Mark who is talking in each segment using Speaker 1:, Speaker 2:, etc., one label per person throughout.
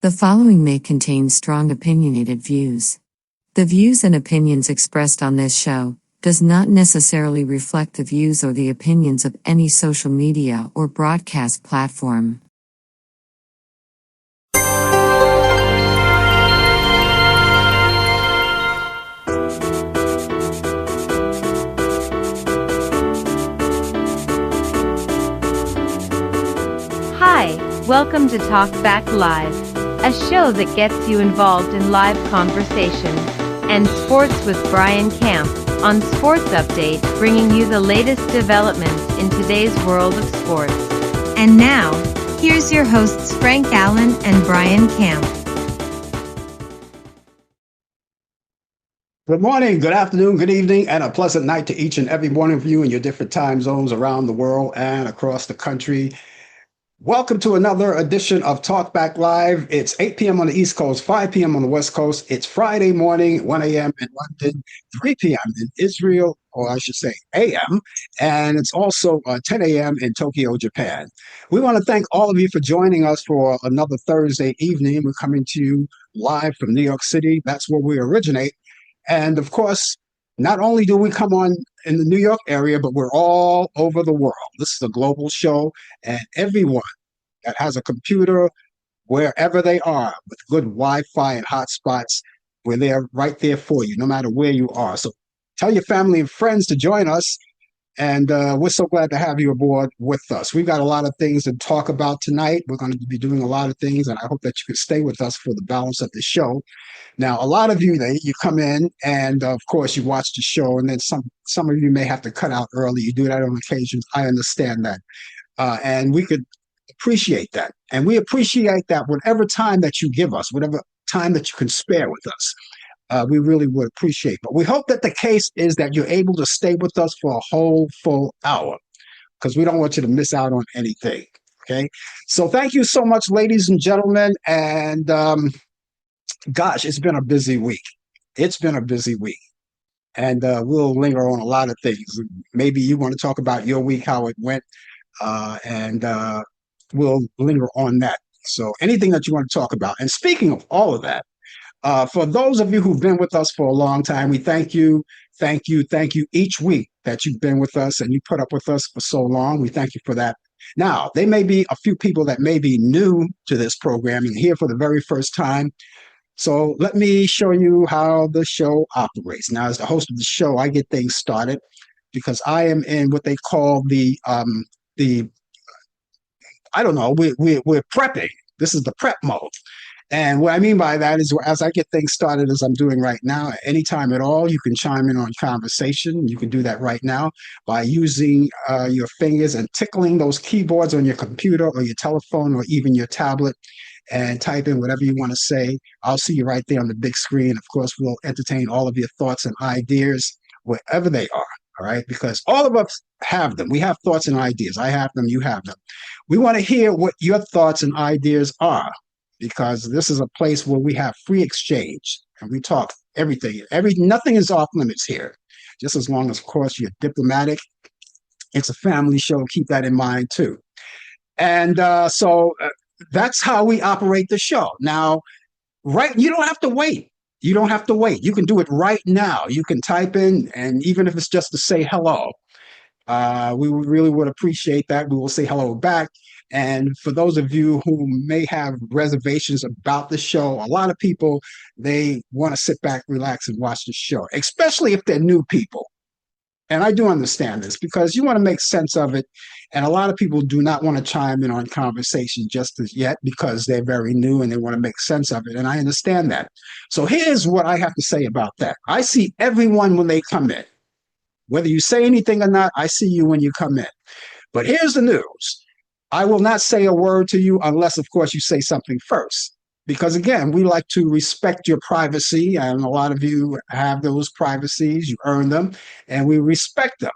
Speaker 1: The following may contain strong opinionated views. The views and opinions expressed on this show does not necessarily reflect the views or the opinions of any social media or broadcast platform.
Speaker 2: Hi, welcome to Talk Back Live, a show that gets you involved in live conversations and sports with Brian Camp on Sports Update, bringing you the latest developments in today's world of sports. And now, here's your hosts Frank Allan and Brian Camp.
Speaker 3: Good morning, good afternoon, good evening, and a pleasant night to each and every one of you in your different time zones around the world and across the country. Welcome to another edition of Talk Back Live. It's 8 p.m. on the East Coast, 5 p.m. on the West Coast. It's Friday morning, 1 a.m. in London, 3 p.m. in Israel, or I should say a.m., and it's also 10 a.m. in Tokyo, Japan. We want to thank all of you for joining us for another Thursday evening. We're coming to you live from New York City. That's where we originate. And of course, not only do we come on in the New York area, but we're all over the world. This is a global show, and everyone that has a computer, wherever they are, with good Wi-Fi and hotspots, we're there, right there for you, no matter where you are. So tell your family and friends to join us, and we're so glad to have you aboard with us. We've got a lot of things to talk about tonight. We're going to be doing a lot of things, and I hope that you can stay with us for the balance of the show. Now, a lot of you, you come in and, of course, you watch the show, and then some of you may have to cut out early. You do that on occasions. I understand that. And we could appreciate that. And we appreciate that whatever time that you give us, whatever time that you can spare with us, we really would appreciate. But we hope that the case is that you're able to stay with us for a whole full hour, because we don't want you to miss out on anything. Okay? So thank you so much, ladies and gentlemen. And gosh, it's been a busy week. It's been a busy week. And we'll linger on a lot of things. Maybe you want to talk about your week, how it went, and we'll linger on that. So anything that you want to talk about. And speaking of all of that, for those of you who've been with us for a long time, we thank you each week that you've been with us and you put up with us for so long. We thank you for that. Now, there may be a few people that may be new to this program and here for the very first time. So let me show you how the show operates. Now, as the host of the show, I get things started because I am in what they call I don't know, we're prepping. This is the prep mode. And what I mean by that is, as I get things started, as I'm doing right now, at any time at all, you can chime in on conversation. You can do that right now by using your fingers and tickling those keyboards on your computer or your telephone or even your tablet, and type in whatever you want to say. I'll see you right there on the big screen. Of course, we'll entertain all of your thoughts and ideas wherever they are, all right? Because all of us have them. We have thoughts and ideas. I have them. You have them. We want to hear what your thoughts and ideas are, because this is a place where we have free exchange and we talk everything. Nothing is off limits here, just as long as, of course, you're diplomatic. It's a family show. Keep that in mind, too. And so that's how we operate the show. Now, you don't have to wait. You don't have to wait. You can do it right now. You can type in, and even if it's just to say hello, we really would appreciate that. We will say hello back. And for those of you who may have reservations about the show, a lot of people, they want to sit back, relax, and watch the show, especially if they're new people. And I do understand this because you want to make sense of it. And a lot of people do not want to chime in on conversation just as yet because they're very new and they want to make sense of it. And I understand that. So here's what I have to say about that. I see everyone when they come in. Whether you say anything or not, I see you when you come in. But here's the news. I will not say a word to you unless, of course, you say something first. Because, again, we like to respect your privacy, and a lot of you have those privacies. You earn them, and we respect them.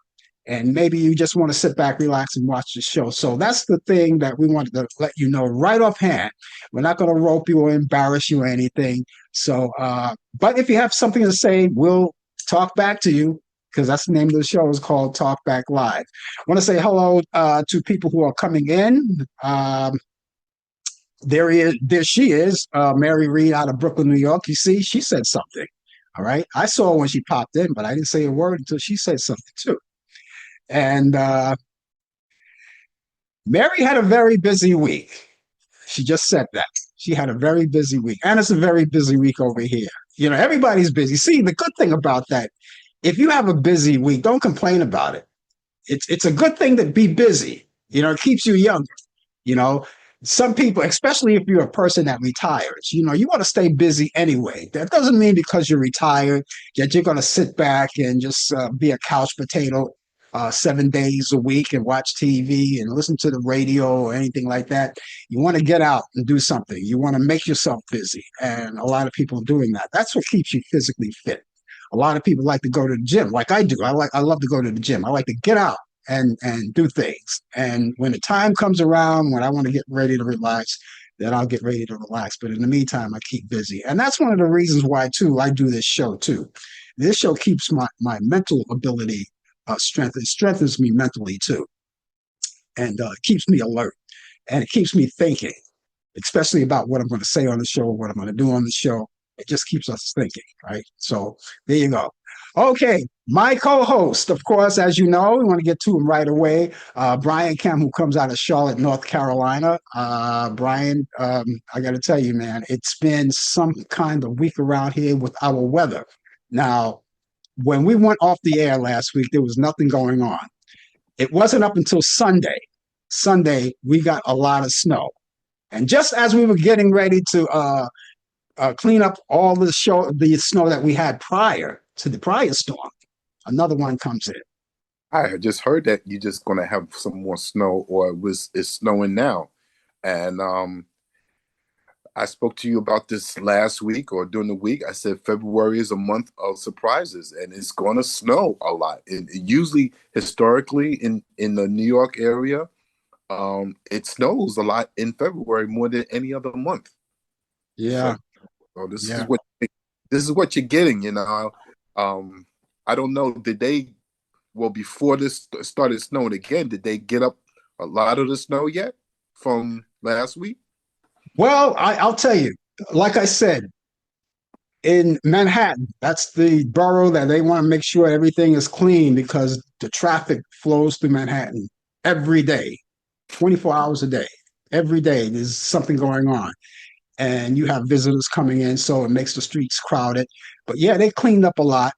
Speaker 3: And maybe you just want to sit back, relax, and watch the show. So that's the thing that we wanted to let you know right offhand. We're not going to rope you or embarrass you or anything. So, but if you have something to say, we'll talk back to you, because that's the name of the show. Is called Talk Back Live. I want to say hello to people who are coming in. there she is, Mary Reed out of Brooklyn, New York. You see, she said something. All right. I saw her when she popped in, but I didn't say a word until she said something too. And Mary had a very busy week. She just said that. She had a very busy week. And it's a very busy week over here. You know, everybody's busy. See, the good thing about that, if you have a busy week, don't complain about it. It's a good thing to be busy. You know, it keeps you young. You know, some people, especially if you're a person that retires, you know, you want to stay busy anyway. That doesn't mean because you're retired that you're going to sit back and just be a couch potato 7 days a week and watch TV and listen to the radio or anything like that. You want to get out and do something. You want to make yourself busy. And a lot of people are doing that. That's what keeps you physically fit. A lot of people like to go to the gym like I do. I love to go to the gym. I like to get out and do things. And when the time comes around when I want to get ready to relax, then I'll get ready to relax. But in the meantime, I keep busy. And that's one of the reasons why too I do this show too. This show keeps my mental ability strengthened. It strengthens me mentally too. And it keeps me alert and it keeps me thinking, especially about what I'm going to say on the show, what I'm going to do on the show. It just keeps us thinking, right? So there you go. Okay, my co-host, of course, as you know, we want to get to him right away. Brian Kemp, who comes out of Charlotte, North Carolina. Brian, I got to tell you, man, it's been some kind of week around here with our weather. Now, when we went off the air last week, there was nothing going on. It wasn't up until Sunday. Sunday, we got a lot of snow. And just as we were getting ready to clean up all the snow that we had prior to the prior storm, another one comes in.
Speaker 4: I just heard that you're just going to have some more snow, or it's snowing now. And I spoke to you about this last week or during the week. I said February is a month of surprises, and it's going to snow a lot. It usually, historically, in the New York area, it snows a lot in February more than any other month.
Speaker 3: Yeah.
Speaker 4: So this is what you're getting. You know, I don't know. Before this started snowing again, did they get up a lot of the snow yet from last week?
Speaker 3: Well, I'll tell you, like I said, in Manhattan, that's the borough that they want to make sure everything is clean because the traffic flows through Manhattan every day, 24 hours a day. Every day there's something going on. And you have visitors coming in, so it makes the streets crowded. But yeah, they cleaned up a lot.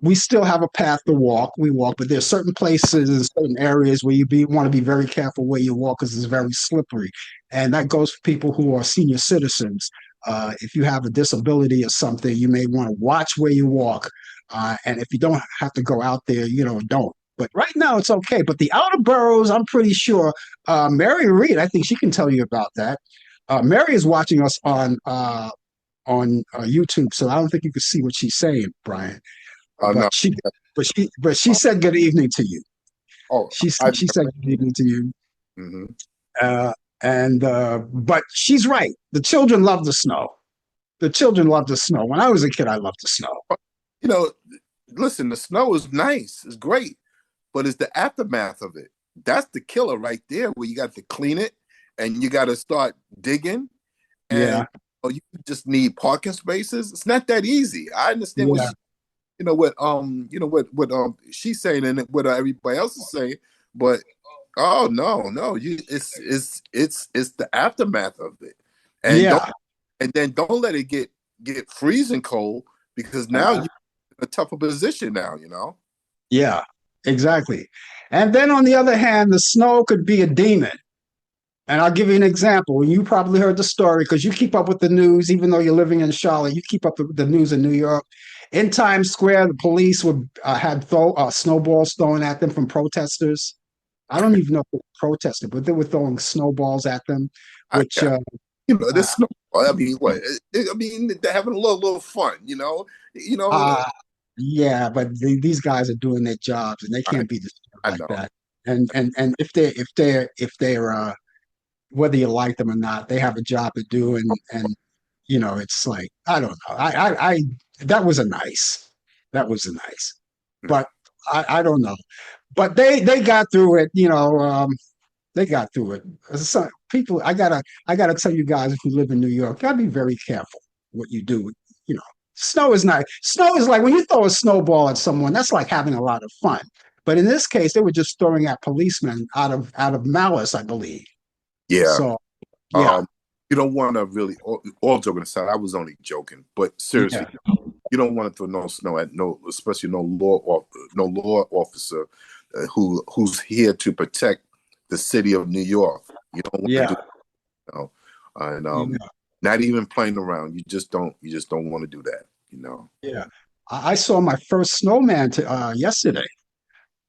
Speaker 3: We still have a path to walk. We walk, but there's certain places and certain areas where want to be very careful where you walk because it's very slippery. And that goes for people who are senior citizens. If you have a disability or something, you may want to watch where you walk. And if you don't have to go out there, don't. But right now it's okay. But the outer boroughs, I'm pretty sure, Mary Reed, I think she can tell you about that. Mary is watching us on YouTube, so I don't think you can see what she's saying, Brian.
Speaker 4: No.
Speaker 3: But she said good evening to you.
Speaker 4: Oh,
Speaker 3: she said good evening to you.
Speaker 4: Mm-hmm.
Speaker 3: But she's right. The children love the snow. The children love the snow. When I was a kid, I loved the snow.
Speaker 4: You know, listen, the snow is nice, it's great, but it's the aftermath of it. That's the killer right there, where you got to clean it. And you got to start digging, and you just need parking spaces. It's not that easy. I understand what she's saying and what everybody else is saying, but no, it's the aftermath of it, and don't let it get freezing cold because now you're in a tougher position now.
Speaker 3: Yeah, exactly. And then on the other hand, the snow could be a demon. And I'll give you an example. You probably heard the story because you keep up with the news, even though you're living in Charlotte. You keep up with the news in New York. In Times Square, the police had snowballs thrown at them from protesters. I don't even know if they protested, but they were throwing snowballs at them. Which
Speaker 4: this snowball. I mean, what? I mean, they're having a little fun.
Speaker 3: Yeah, but these guys are doing their jobs, and they can't be disturbed like that. And if they're whether you like them or not, they have a job to do, and it's like I don't know. I that was a nice, but I don't know. But they got through it. They got through it. Some people, I gotta tell you guys, if you live in New York, gotta be very careful what you do. You know, snow is not. Snow is like when you throw a snowball at someone. That's like having a lot of fun. But in this case, they were just throwing at policemen out of malice, I believe.
Speaker 4: Yeah.
Speaker 3: So yeah,
Speaker 4: Um, you don't want to really, all joking aside, I was only joking, but seriously,
Speaker 3: yeah,
Speaker 4: you don't want to throw no snow at no, especially no law officer who's here to protect the city of New York. You don't want to do,
Speaker 3: yeah,
Speaker 4: you know, and
Speaker 3: yeah.
Speaker 4: not even playing around. You just don't want to do that. You know.
Speaker 3: Yeah. I saw my first snowman yesterday.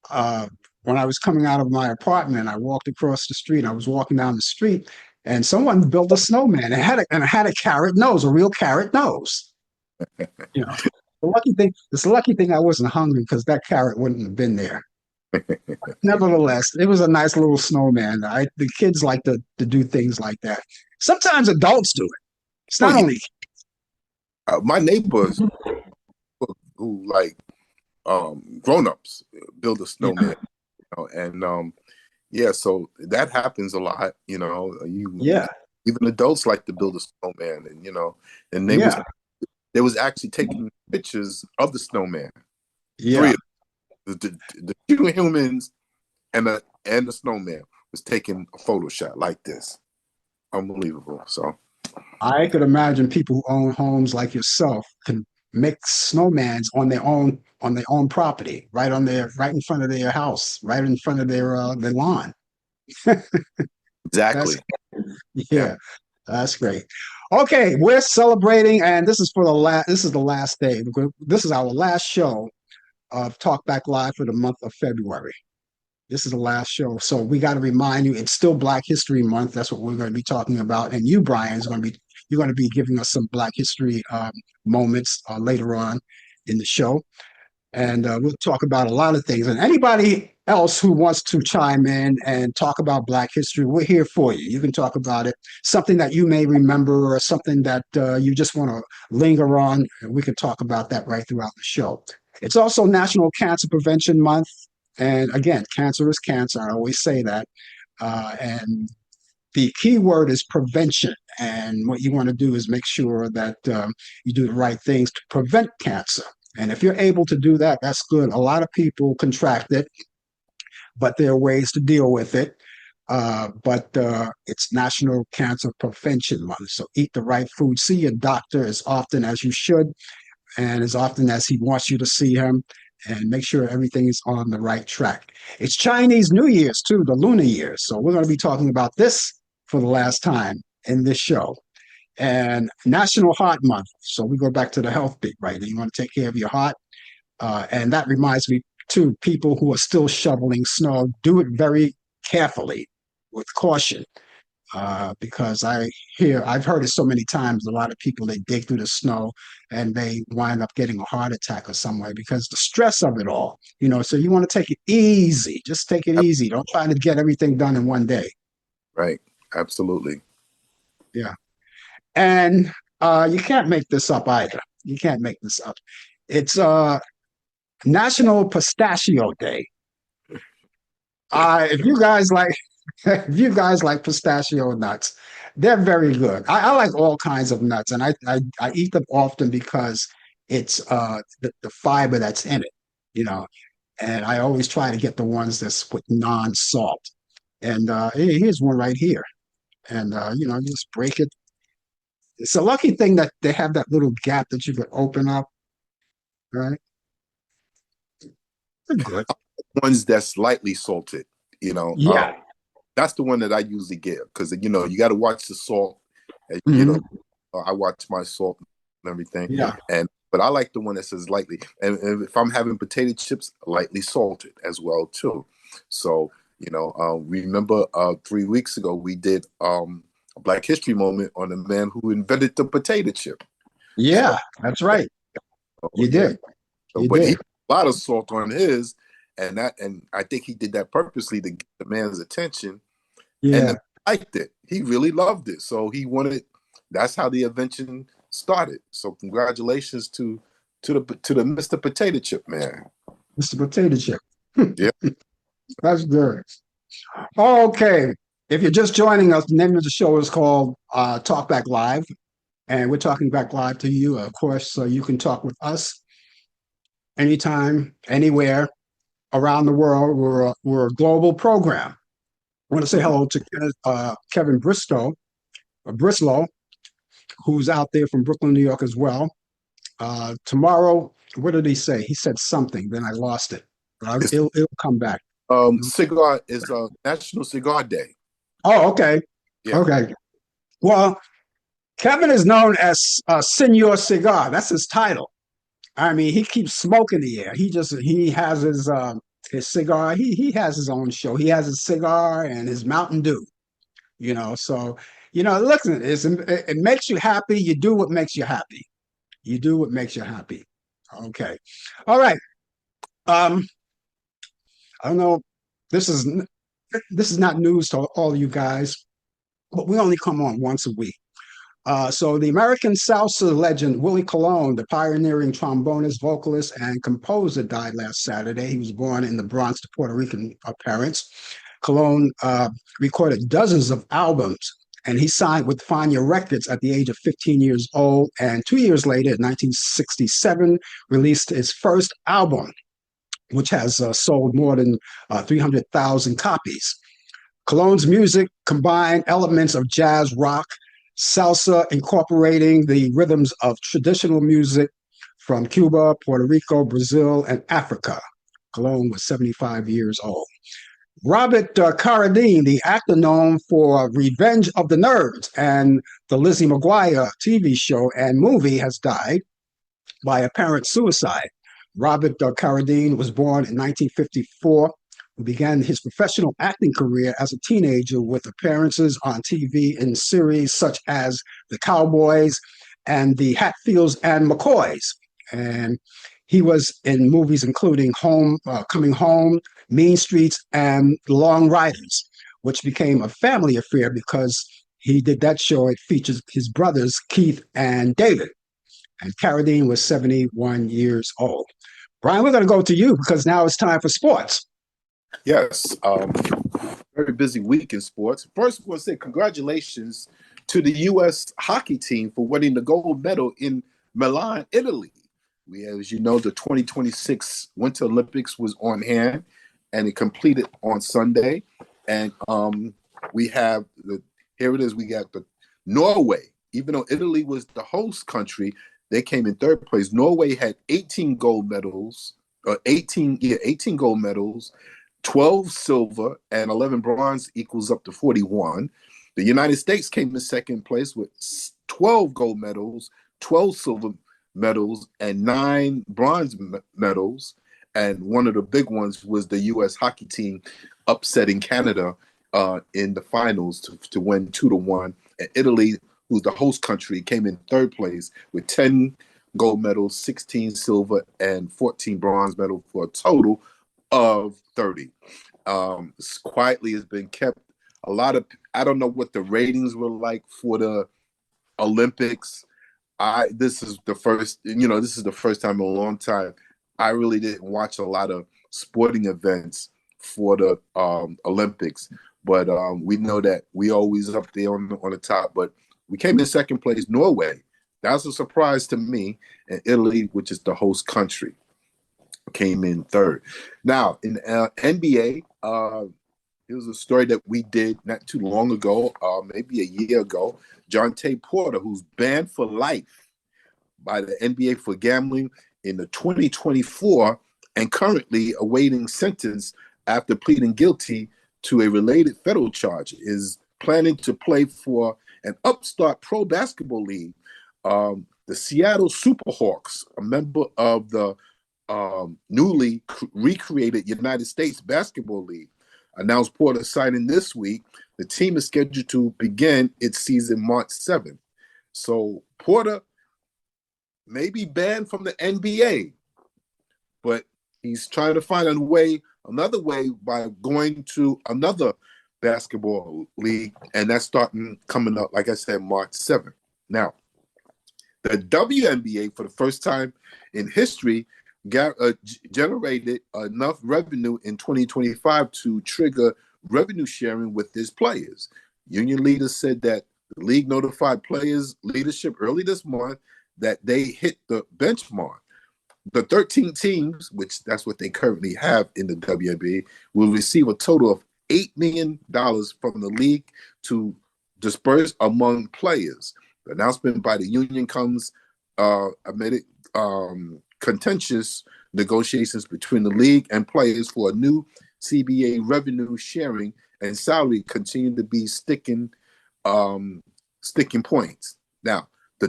Speaker 3: Uh, when I was coming out of my apartment, I walked across the street. I was walking down the street, and someone built a snowman. It had a carrot nose, a real carrot nose. You know, the lucky thing I wasn't hungry because that carrot wouldn't have been there. Nevertheless, it was a nice little snowman. The kids like to do things like that. Sometimes adults do it. It's
Speaker 4: Oh
Speaker 3: not
Speaker 4: yeah,
Speaker 3: only
Speaker 4: my neighbors who like grown-ups build a
Speaker 3: yeah,
Speaker 4: snowman, you know, and yeah, so that happens a lot. You know, you
Speaker 3: yeah,
Speaker 4: even adults like to build a snowman, and you know, and
Speaker 3: yeah,
Speaker 4: they was actually taking pictures of the snowman. Three
Speaker 3: yeah.
Speaker 4: of the two humans and the snowman was taking a photo shot like this. Unbelievable. So
Speaker 3: I could imagine people who own homes like yourself can make snowmans on their own property, right in front of their house, right in front of their lawn. That's
Speaker 4: exactly. Yeah.
Speaker 3: yeah, that's great. Okay, we're celebrating, and this is for the last. This is the last day. This is our last show of Talk Back Live for the month of February. This is the last show. So we got to remind you, it's still Black History Month. That's what we're going to be talking about. And you, Brian, is going to be you're going to be giving us some Black History moments later on in the show. And we'll talk about a lot of things. And anybody else who wants to chime in and talk about Black history, we're here for you. You can talk about it, something that you may remember or something that you just want to linger on. And we can talk about that right throughout the show. It's also National Cancer Prevention Month. And again, cancer is cancer. I always say that. And the key word is prevention. And what you want to do is make sure that you do the right things to prevent cancer. And if you're able to do that, that's good. A lot of people contract it, but there are ways to deal with it. But it's National Cancer Prevention Month. So eat the right food. See your doctor as often as you should and as often as he wants you to see him, and make sure everything is on the right track. It's Chinese New Year's too, the lunar year. So we're going to be talking about this for the last time in this show. And National Heart Month. So we go back to the health bit, right? You want to take care of your heart. And that reminds me too, people who are still shoveling snow, do it very carefully with caution. Because I've heard it so many times. A lot of people, they dig through the snow and they wind up getting a heart attack or some way because the stress of it all. So you want to take it easy. Just take it easy. Don't try to get everything done in one day.
Speaker 4: Right. Absolutely.
Speaker 3: Yeah. And you can't make this up either. You can't make this up. It's National Pistachio Day. If you guys like, if you guys like pistachio nuts, they're very good. I like all kinds of nuts, and I eat them often because it's the fiber that's in it, you know. And I always try to get the ones that's with non-salt. And here's one right here. And you just break it. It's a lucky thing that they have that little gap that you could open up, right? They're good.
Speaker 4: Ones that's lightly salted, you know.
Speaker 3: Yeah.
Speaker 4: That's the one that I usually get because you got to watch the salt.
Speaker 3: Mhm.
Speaker 4: I watch my salt and everything,
Speaker 3: Yeah.
Speaker 4: but I like the one that says lightly. And if I'm having potato chips, lightly salted as well too. So remember 3 weeks ago we did a Black History moment on the man who invented the potato chip. So,
Speaker 3: Yeah. That's right. You
Speaker 4: yeah.
Speaker 3: did.
Speaker 4: So,
Speaker 3: You
Speaker 4: but he
Speaker 3: did.
Speaker 4: put a lot of salt on his, and I think he did that purposely to get the man's attention. And the
Speaker 3: Yeah.
Speaker 4: man liked it. He really loved it. So he wanted. That's how the invention started. So congratulations to the Mr. Potato Chip man.
Speaker 3: Mr. Potato Chip.
Speaker 4: Yeah.
Speaker 3: That's good. Okay. If you're just joining us, the name of the show is called Talk Back Live, and we're talking back live to you, of course, so you can talk with us anytime, anywhere around the world. We're a global program. I want to say hello to Kevin Brislow, who's out there from Brooklyn, New York as well. Tomorrow, what did he say? He said something, then I lost it. But
Speaker 4: It's,
Speaker 3: it'll come back.
Speaker 4: cigar is National Cigar Day.
Speaker 3: Oh, okay.
Speaker 4: Yeah.
Speaker 3: Okay. Well, Kevin is known as Senor Cigar. That's his title. I mean, he keeps smoking the air. He has his cigar. He has his own show. He has his cigar and his Mountain Dew. So listen, it makes you happy. You do what makes you happy. You do what makes you happy. Okay. All right. Um, I don't know. This is this is not news to all of you guys, but we only come on once a week. So the American salsa legend Willie Colon, the pioneering trombonist, vocalist, and composer, died last Saturday. He was born in the Bronx to Puerto Rican parents. Colon recorded dozens of albums, and he signed with Fania Records at the age of 15 years old. And 2 years later, in 1967, released his first album, which has sold more than 300,000 copies. Colon's music combined elements of jazz rock, salsa, incorporating the rhythms of traditional music from Cuba, Puerto Rico, Brazil, and Africa. Colon was 75 years old. Robert Carradine, the actor known for Revenge of the Nerds and the Lizzie McGuire TV show and movie, has died by apparent suicide. Robert Carradine was born in 1954, who began his professional acting career as a teenager with appearances on TV in series such as The Cowboys and The Hatfields and McCoys. And he was in movies including Coming Home, Mean Streets, and The Long Riders, which became a family affair because he did that show. It features his brothers, Keith and David. And Carradine was 71 years old. Brian, we're going to go to you because now it's time for sports.
Speaker 4: Yes. Very busy week in sports. First, I want to say congratulations to the U.S. hockey team for winning the gold medal in Milan, Italy. As you know, the 2026 Winter Olympics was on hand, and it completed on Sunday. And here it is. We got the Norway. Even though Italy was the host country, they came in third place. Norway had 18 gold medals, 18 gold medals, 12 silver, and 11 bronze equals up to 41. The United States came in second place with 12 gold medals, 12 silver medals, and 9 bronze medals. And one of the big ones was the U.S. hockey team upsetting Canada in the finals to win 2-1. And Italy, who's the host country, came in third place with 10 gold medals, 16 silver, and 14 bronze medals for a total of 30. Quietly has been kept. I don't know what the ratings were like for the Olympics. This is the first time in a long time I really didn't watch a lot of sporting events for the Olympics, but we know that we always up there on the top. But we came in second place. Norway, that's a surprise to me, and Italy, which is the host country, came in third. Now in NBA, it was a story that we did not too long ago, maybe a year ago. Jonte Porter, who's banned for life by the NBA for gambling in the 2024 and currently awaiting sentence after pleading guilty to a related federal charge, is planning to play for an upstart pro basketball league, the Seattle Superhawks, a member of the newly recreated United States Basketball League. Announced Porter signing this week. The team is scheduled to begin its season March 7th. So Porter may be banned from the NBA, but he's trying to find another way by going to another basketball league, and that's coming up, like I said, March 7th. Now, the WNBA, for the first time in history, generated enough revenue in 2025 to trigger revenue sharing with its players. Union leaders said that the league notified players' leadership early this month that they hit the benchmark. The 13 teams, which that's what they currently have in the WNBA, will receive a total of $8 million from the league to disperse among players. The announcement by the union comes amid contentious negotiations between the league and players for a new CBA revenue sharing and salary continue to be sticking points. Now, the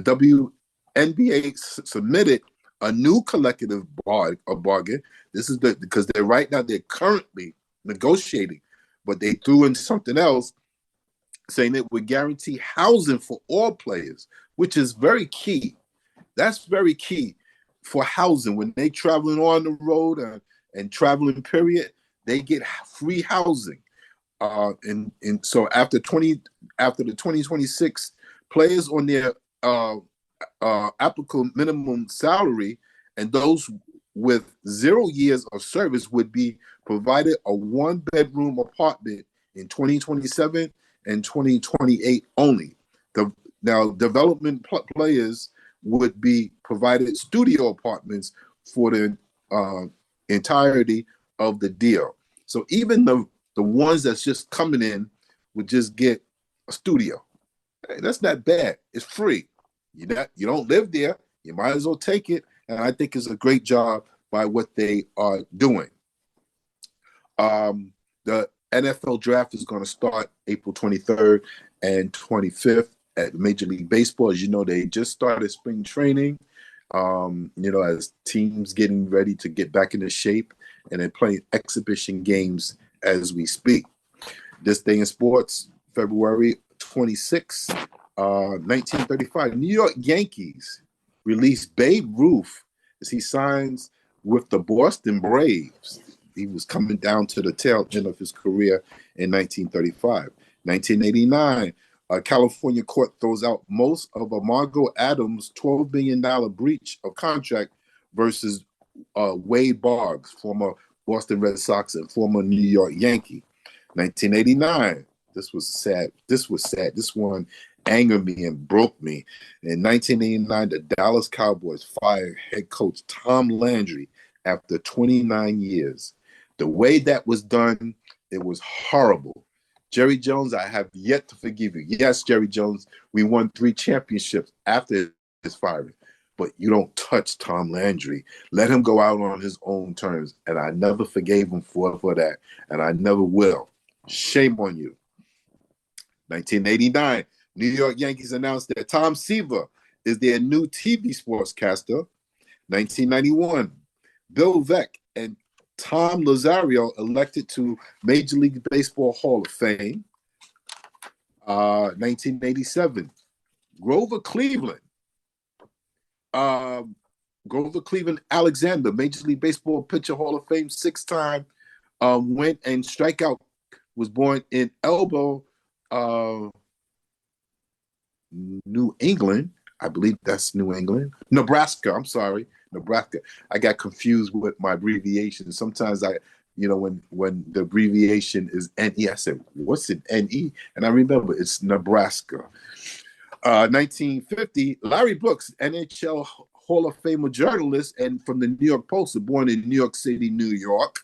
Speaker 4: WNBA submitted a new collective bargain. This is because they're currently negotiating, but they threw in something else saying it would guarantee housing for all players, which is very key. That's very key for housing. When they traveling on the road and traveling period, they get free housing. And so after the 2026 players on their applicable minimum salary, and those with 0 years of service would be provided a 1-bedroom apartment in 2027 and 2028 only. Now, development players would be provided studio apartments for the entirety of the deal. So even the ones that's just coming in would just get a studio. Hey, that's not bad. It's free. You don't live there. You might as well take it. And I think it's a great job by what they are doing. The NFL draft is going to start April 23rd and 25th at Major League Baseball. As you know, they just started spring training, as teams getting ready to get back into shape, and they're playing exhibition games as we speak. This day in sports, February 26, 1935, New York Yankees released Babe Ruth as he signs with the Boston Braves. He was coming down to the tail end of his career in 1935. 1989, a California court throws out most of Margot Adams' $12 billion breach of contract versus Wade Boggs, former Boston Red Sox and former New York Yankee. 1989, this was sad. This one angered me and broke me. In 1989, the Dallas Cowboys fired head coach Tom Landry after 29 years. The way that was done, it was horrible. Jerry Jones, I have yet to forgive you. Yes, Jerry Jones, we won 3 championships after his firing, but you don't touch Tom Landry. Let him go out on his own terms, and I never forgave him for that, and I never will. Shame on you. 1989, New York Yankees announced that Tom Seaver is their new TV sportscaster. 1991, Bill Veeck and Tom Lazario elected to Major League Baseball Hall of Fame. 1987, Grover Cleveland Alexander, Major League Baseball Pitcher Hall of Fame, 6-time win and strikeout, was born in Elbow, New England. I believe that's New England. Nebraska. I'm sorry. Nebraska. I got confused with my abbreviation. Sometimes when the abbreviation is NE, I said, what's it NE? And I remember it's Nebraska. 1950, Larry Brooks, NHL Hall of Famer journalist and from the New York Post, born in New York City, New York.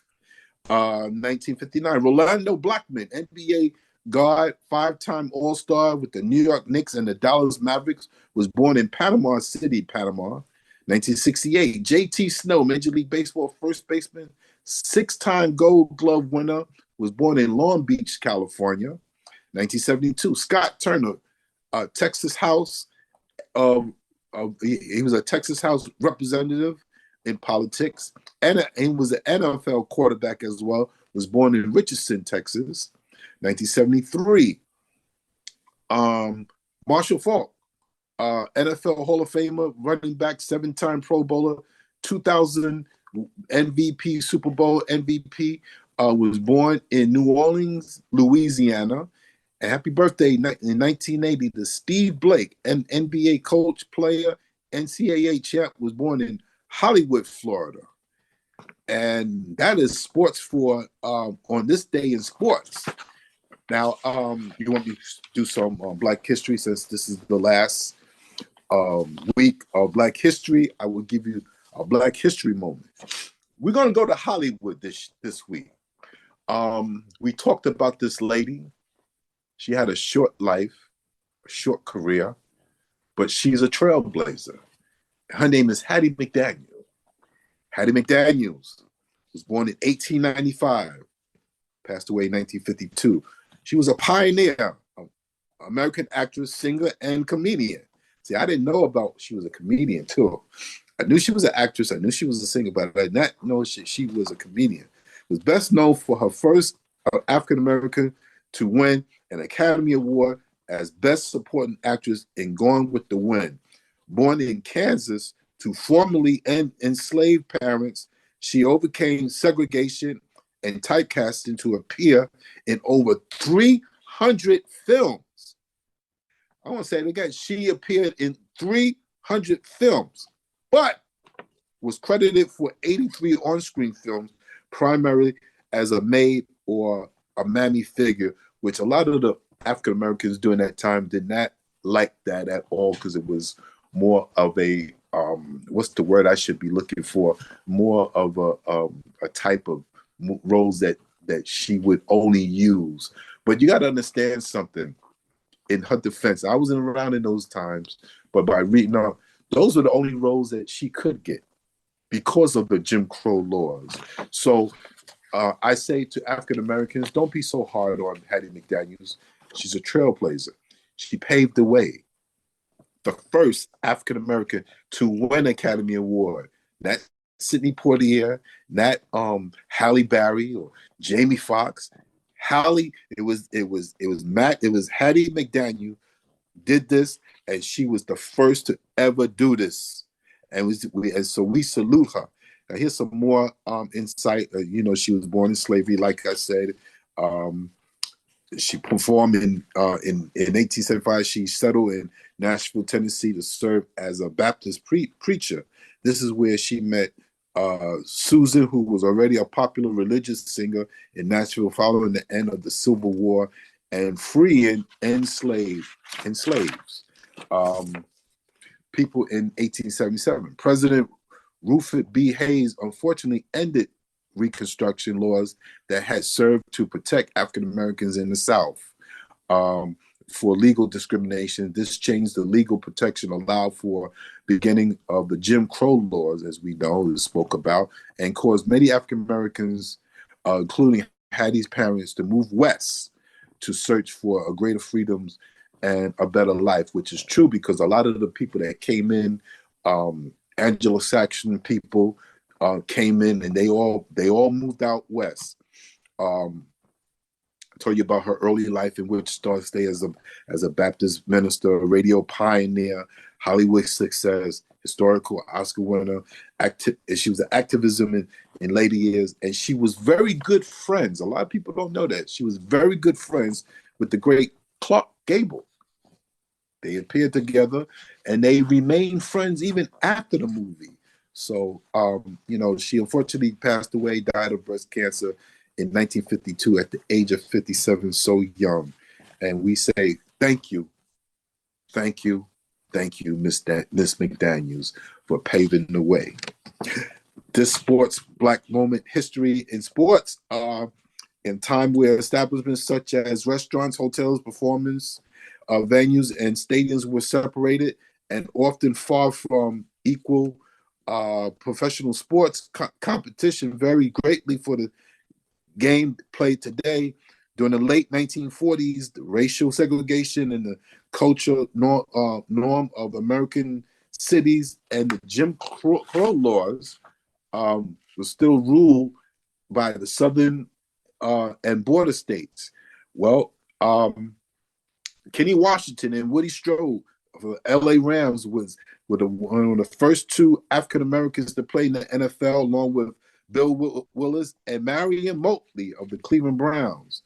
Speaker 4: 1959, Rolando Blackman, NBA guard, 5-time All-Star with the New York Knicks and the Dallas Mavericks, was born in Panama City, Panama. 1968, J.T. Snow, Major League Baseball first baseman, 6-time Gold Glove winner, was born in Long Beach, California. 1972, Scott Turner, Texas House. He was a Texas House representative in politics, and he was an NFL quarterback as well. Was born in Richardson, Texas. 1973, Marshall Faulk, NFL Hall of Famer, running back, 7-time Pro Bowler, 2000 MVP, Super Bowl MVP, was born in New Orleans, Louisiana. And happy birthday in 1980 to Steve Blake, an NBA coach, player, NCAA champ, was born in Hollywood, Florida. and that is sports for on this day in sports. Now, you want me to do some Black history since this is the last week of Black history. I will give you a Black history moment. We're going to go to Hollywood this week. We talked about this lady. She had a short life, a short career, but she's a trailblazer. Her name is Hattie McDaniel. Hattie McDaniels was born in 1895, passed away in 1952. She was a pioneer, American actress, singer, and comedian. See, I didn't know about she was a comedian too. I knew she was an actress. I knew she was a singer, but I did not know she was a comedian. Was best known for her first African American to win an Academy Award as Best Supporting Actress in Gone with the Wind. Born in Kansas to formerly enslaved parents, she overcame segregation and typecasting to appear in over 300 films. I want to say it again. She appeared in 300 films, but was credited for 83 on-screen films, primarily as a maid or a mammy figure, which a lot of the African Americans during that time did not like that at all, because it was more of a what's the word I should be looking for? More of a type of roles that she would only use. But you got to understand something. In her defense, I wasn't around in those times, but by reading up, those were the only roles that she could get because of the Jim Crow laws. So I say to African Americans, don't be so hard on Hattie McDaniels. She's a trailblazer. She paved the way. The first African American to win an Academy Award. Not Sidney Poitier, not Halle Berry or Jamie Foxx. Hattie McDaniel did this, and she was the first to ever do this. And so we salute her. Now here's some more insight. She was born in slavery, like I said. She performed in 1875. She settled in Nashville, Tennessee, to serve as a Baptist preacher. This is where she met Susan, who was already a popular religious singer in Nashville following the end of the Civil War and freeing slaves. People in 1877. President Rufus B. Hayes unfortunately ended Reconstruction laws that had served to protect African Americans in the South for legal discrimination. This changed the legal protection allowed for beginning of the Jim Crow laws, as we know, spoke about, and caused many African Americans, including Hattie's parents, to move west to search for a greater freedoms and a better life, which is true because a lot of the people that came in, Anglo-Saxon people, came in, and they all moved out west. I told you about her early life in Wichita State as a Baptist minister, a radio pioneer, Hollywood success, historical Oscar winner. She was an activism in later years, and she was very good friends. A lot of people don't know that. She was very good friends with the great Clark Gable. They appeared together, and they remained friends even after the movie. So, she unfortunately passed away, died of breast cancer in 1952 at the age of 57, so young. And we say, thank you, Miss McDaniels, for paving the way. This sports Black moment history in sports, in time where establishments such as restaurants, hotels, performance venues, and stadiums were separated and often far from equal. Professional sports competition varied greatly for the game played today. During the late 1940s, the racial segregation and the cultural norm of American cities and the Jim Crow laws was still ruled by the southern and border states. Well, Kenny Washington and Woody Strode for LA Rams were one of the first two African Americans to play in the NFL, along with Bill Willis and Marion Motley of the Cleveland Browns.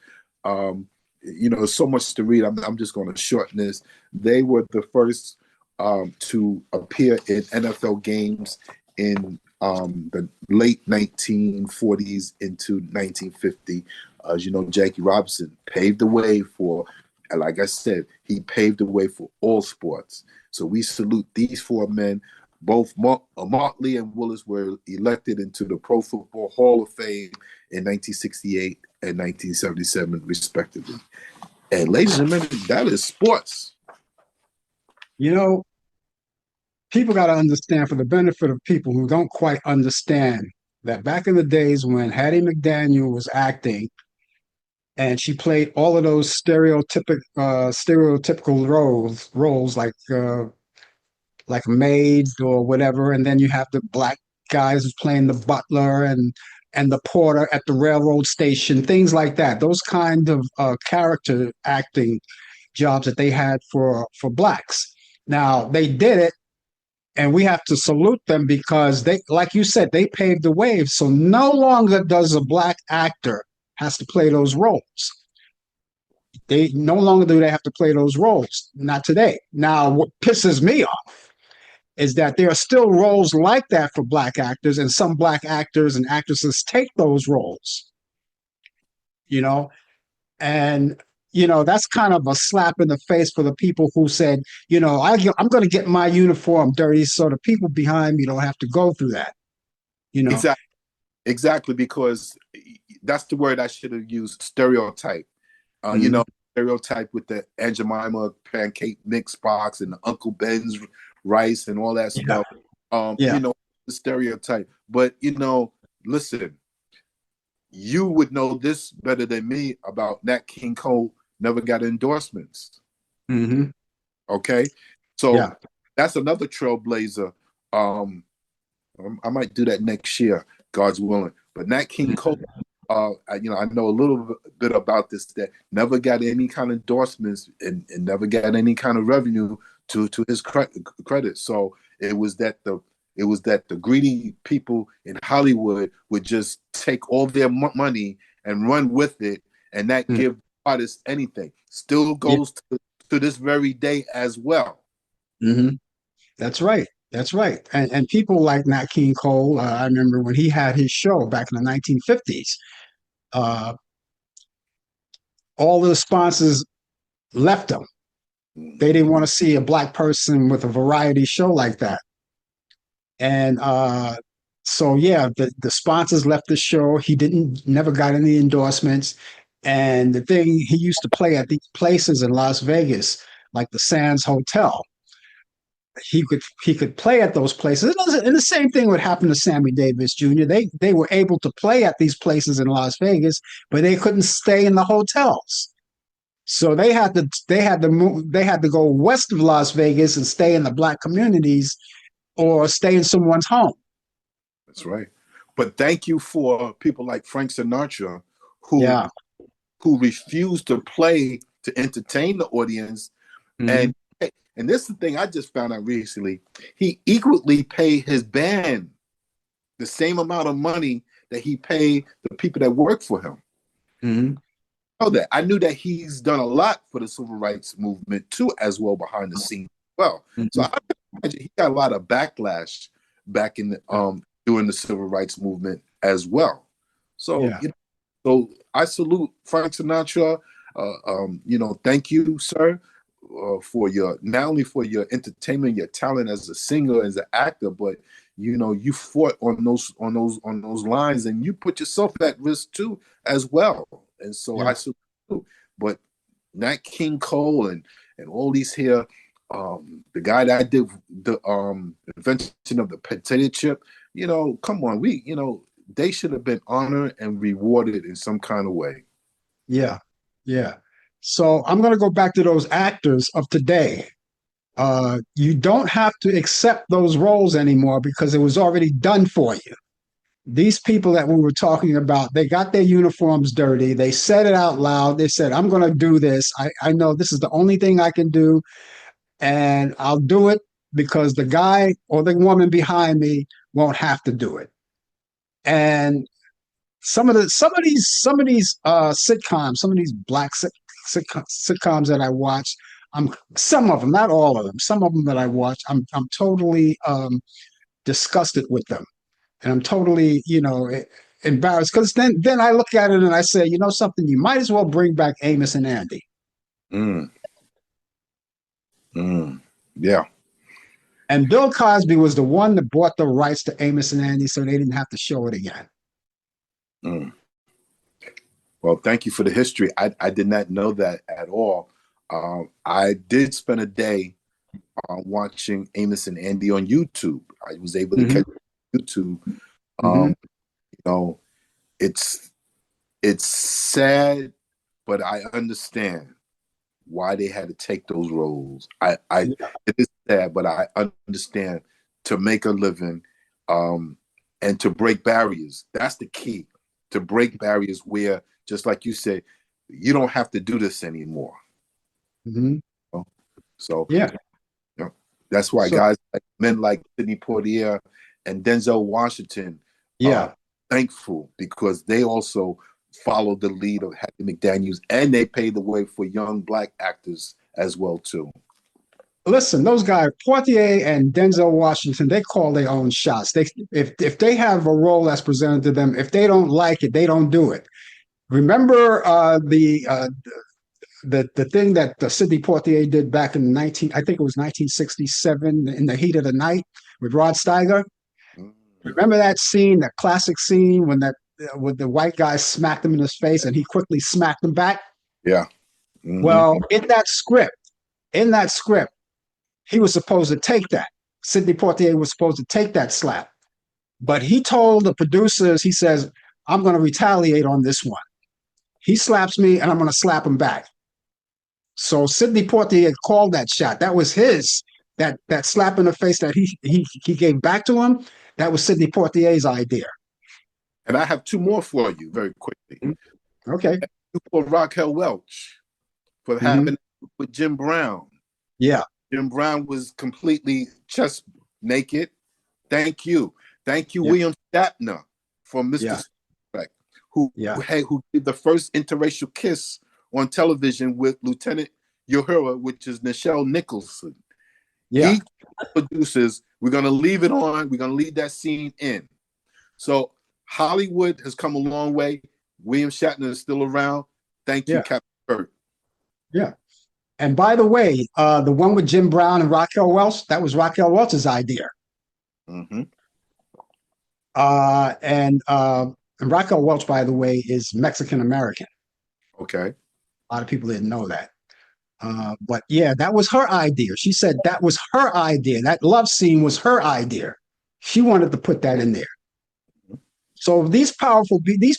Speaker 4: So much to read. I'm just going to shorten this. They were the first to appear in NFL games in the late 1940s into 1950. As you know, Jackie Robinson paved the way for, like I said, he paved the way for all sports. So we salute these four men. Both Martley and Willis were elected into the Pro Football Hall of Fame in 1968 and 1977, respectively. And ladies and gentlemen, that is sports.
Speaker 3: You know, people got to understand, for the benefit of people who don't quite understand, that back in the days when Hattie McDaniel was acting and she played all of those stereotypical roles like maids or whatever, and then you have the black guys who's playing the butler and the porter at the railroad station, things like that. Those kind of character acting jobs that they had for blacks. Now they did it, and we have to salute them because they, like you said, they paved the way. So no longer does a black actor has to play those roles. They no longer do they have to play those roles. Not today. Now, what pisses me off is that there are still roles like that for black actors, and some black actors and actresses take those roles. You know, and that's kind of a slap in the face for the people who said, I'm going to get my uniform dirty so the people behind me don't have to go through that.
Speaker 4: Exactly, because that's the word I should have used, stereotype. Stereotype with the Aunt Jemima pancake mix box and the Uncle Ben's rice and all that stuff. The stereotype. But, listen, you would know this better than me about Nat King Cole never got endorsements.
Speaker 3: Mm-hmm.
Speaker 4: Okay? So that's another trailblazer. I might do that next year, God's willing. But Nat King Cole, I know a little bit about this, that never got any kind of endorsements and never got any kind of revenue to his credit. So it was that the greedy people in Hollywood would just take all their money and run with it and not give artists anything. Still goes to this very day as well.
Speaker 3: Mm-hmm. That's right. That's right. And people like Nat King Cole, I remember when he had his show back in the 1950s, all the sponsors left him. They didn't want to see a black person with a variety show like that. And the sponsors left the show. He never got any endorsements. And the thing, he used to play at these places in Las Vegas, like the Sands Hotel. He could play at those places. And the same thing would happen to Sammy Davis Jr. They were able to play at these places in Las Vegas, but they couldn't stay in the hotels. So they had to go west of Las Vegas and stay in the black communities or stay in someone's home.
Speaker 4: That's right. But thank you for people like Frank Sinatra who refused to play to entertain the audience. Mm-hmm. And this is the thing I just found out recently. He equally paid his band the same amount of money that he paid the people that work for him.
Speaker 3: Mm-hmm.
Speaker 4: I knew that he's done a lot for the civil rights movement too, as well, behind the scenes as well. Mm-hmm. So I imagine he got a lot of backlash back in the during the civil rights movement as well. So so I salute Frank Sinatra. Thank you, sir, for not only for your entertainment, your talent as a singer, as an actor, but you fought on those lines, and you put yourself at risk too as well. And so I salute you. But Nat King Cole and all these here, the guy that I did the invention of the potato chip, come on, they should have been honored and rewarded in some kind of way.
Speaker 3: Yeah. So I'm going to go back to those actors of today. You don't have to accept those roles anymore because it was already done for you. These people that we were talking about, they got their uniforms dirty. They said it out loud. They said, I'm going to do this. I know this is the only thing I can do, and I'll do it because the guy or the woman behind me won't have to do it. And some of these sitcoms, some of these black sitcoms that I watch, some of them, not all of them, some of them that I watch, I'm totally disgusted with them. and I'm totally, embarrassed because then I look at it and I say, you know something, you might as well bring back Amos and Andy.
Speaker 4: Mm. Mm. Yeah.
Speaker 3: And Bill Cosby was the one that bought the rights to Amos and Andy, so they didn't have to show it again.
Speaker 4: Mm. Well, thank you for the history. I did not know that at all. I did spend a day watching Amos and Andy on YouTube. I was able to catch YouTube.
Speaker 3: Mm-hmm.
Speaker 4: You know, it's sad, but I understand why they had to take those roles. It is sad, but I understand, to make a living, and to break barriers. That's the key. To break barriers where, just like you said, you don't have to do this anymore.
Speaker 3: Mm-hmm.
Speaker 4: So
Speaker 3: yeah,
Speaker 4: that's why
Speaker 3: so,
Speaker 4: guys like men like Sidney Poitier and Denzel Washington
Speaker 3: yeah.
Speaker 4: thankful, because they also followed the lead of Hattie McDaniels, and they paved the way for young Black actors as well too.
Speaker 3: Listen, those guys, Poitier and Denzel Washington, they call their own shots. If they have a role that's presented to them, if they don't like it, they don't do it. Remember the thing that Sidney Poitier did back in I think it was 1967, In the Heat of the Night with Rod Steiger. Remember that scene, that classic scene when when the white guy smacked him in his face and he quickly smacked him back?
Speaker 4: Yeah. Mm-hmm.
Speaker 3: Well, in that script, he was supposed to take that. Sidney Poitier was supposed to take that slap. But he told the producers, he says, I'm going to retaliate on this one. He slaps me and I'm going to slap him back. So Sidney Poitier called that shot. That was his. That slap in the face that he gave back to him, that was Sidney Poitier's idea.
Speaker 4: And I have two more for you very quickly.
Speaker 3: Okay.
Speaker 4: For Raquel Welch, for happening with Jim Brown.
Speaker 3: Yeah.
Speaker 4: Jim Brown was completely chest naked. Thank you. Thank you, William Shatner, from Mr. Respect, who did the first interracial kiss on television with Lieutenant Uhura, which is Nichelle Nicholson.
Speaker 3: Yeah.
Speaker 4: He produces, we're going to leave it on, we're going to leave that scene in. So Hollywood has come a long way. William Shatner is still around. Thank you, Captain Kirk.
Speaker 3: Yeah. And by the way, the one with Jim Brown and Raquel Welch, that was Raquel Welch's idea.
Speaker 4: Mm-hmm.
Speaker 3: And Raquel Welch, by the way, is Mexican American.
Speaker 4: Okay.
Speaker 3: A lot of people didn't know that. But yeah, that was her idea. She said that was her idea. That love scene was her idea. She wanted to put that in there. So these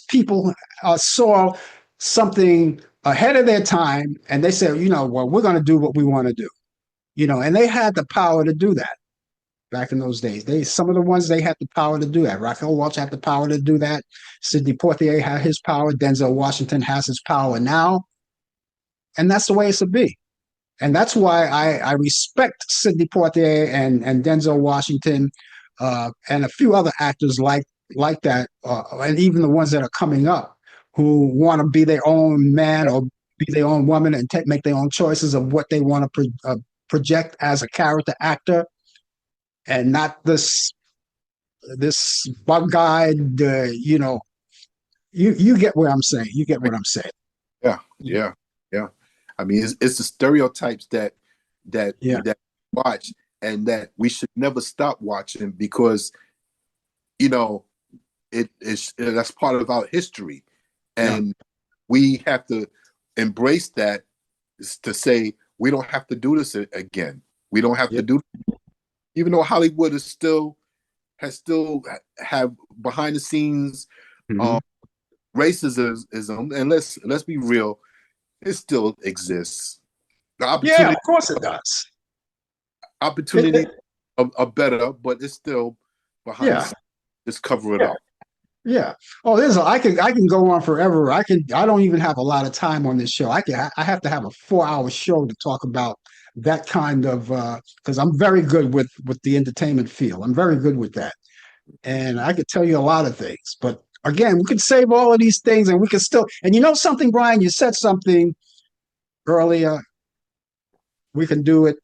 Speaker 3: people saw something ahead of their time, and they said, well, we're going to do what we want to do, and they had the power to do that back in those days. Some of the ones, they had the power to do that. Raquel Welch had the power to do that. Sidney Poitier had his power. Denzel Washington has his power now. And that's the way it should be. And that's why I respect Sidney Poitier and Denzel Washington and a few other actors like that, and even the ones that are coming up who want to be their own man or be their own woman and make their own choices of what they want to project as a character actor, and not this bug-eyed, you get what I'm saying. You get what I'm saying.
Speaker 4: Yeah. I mean, it's the stereotypes that watch, and that we should never stop watching, because that's part of our history, and we have to embrace that, to say we don't have to do this again. We don't have to do, even though Hollywood has still have behind the scenes racism, and let's be real, it still exists. The opportunity,
Speaker 3: of course it does.
Speaker 4: Opportunity are better, but it's still behind the scenes. Just cover it up.
Speaker 3: Yeah. Oh, I can go on forever. I don't even have a lot of time on this show. I have to have a 4-hour show to talk about that kind of, because I'm very good with the entertainment field. I'm very good with that. And I could tell you a lot of things, but again, we could save all of these things, and we could still, and you know something, Brian, you said something earlier. We can do it.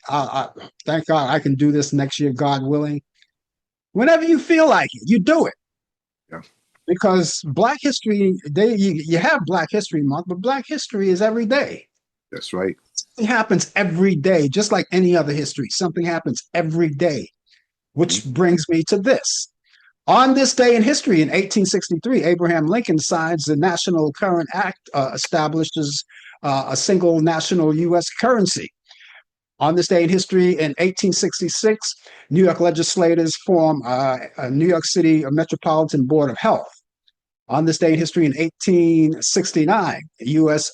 Speaker 3: Thank God I can do this next year, God willing. Whenever you feel like it, you do it.
Speaker 4: Yeah,
Speaker 3: because Black History, you have Black History Month, but Black History is every day.
Speaker 4: that's right.
Speaker 3: It happens every day, just like any other history. Something happens every day,
Speaker 4: Mhm.
Speaker 3: which brings me to this. On this day in history, in 1863, Abraham Lincoln signs the National Current Act, establishes a single national U.S. currency. On this day in history, in 1866, New York legislators form a New York City Metropolitan Board of Health. On this day in history, in 1869, the U.S.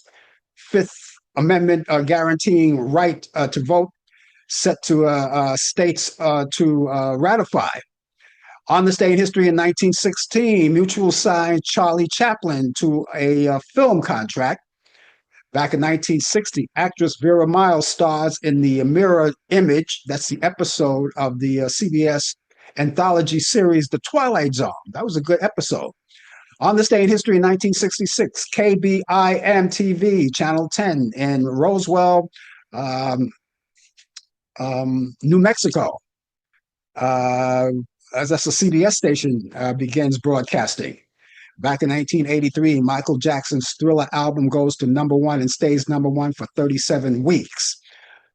Speaker 3: Fifth Amendment guaranteeing right to vote set to states to ratify. On this day in history in 1916, Mutual signed Charlie Chaplin to a film contract. Back in 1960, actress Vera Miles stars in the Mirror Image. That's the episode of the CBS anthology series, The Twilight Zone. That was a good episode. On this day in history in 1966, KBIM TV, Channel 10 in Roswell, um, New Mexico. As that's a CBS station, begins broadcasting. Back in 1983, Michael Jackson's Thriller album goes to number one and stays number one for 37 weeks.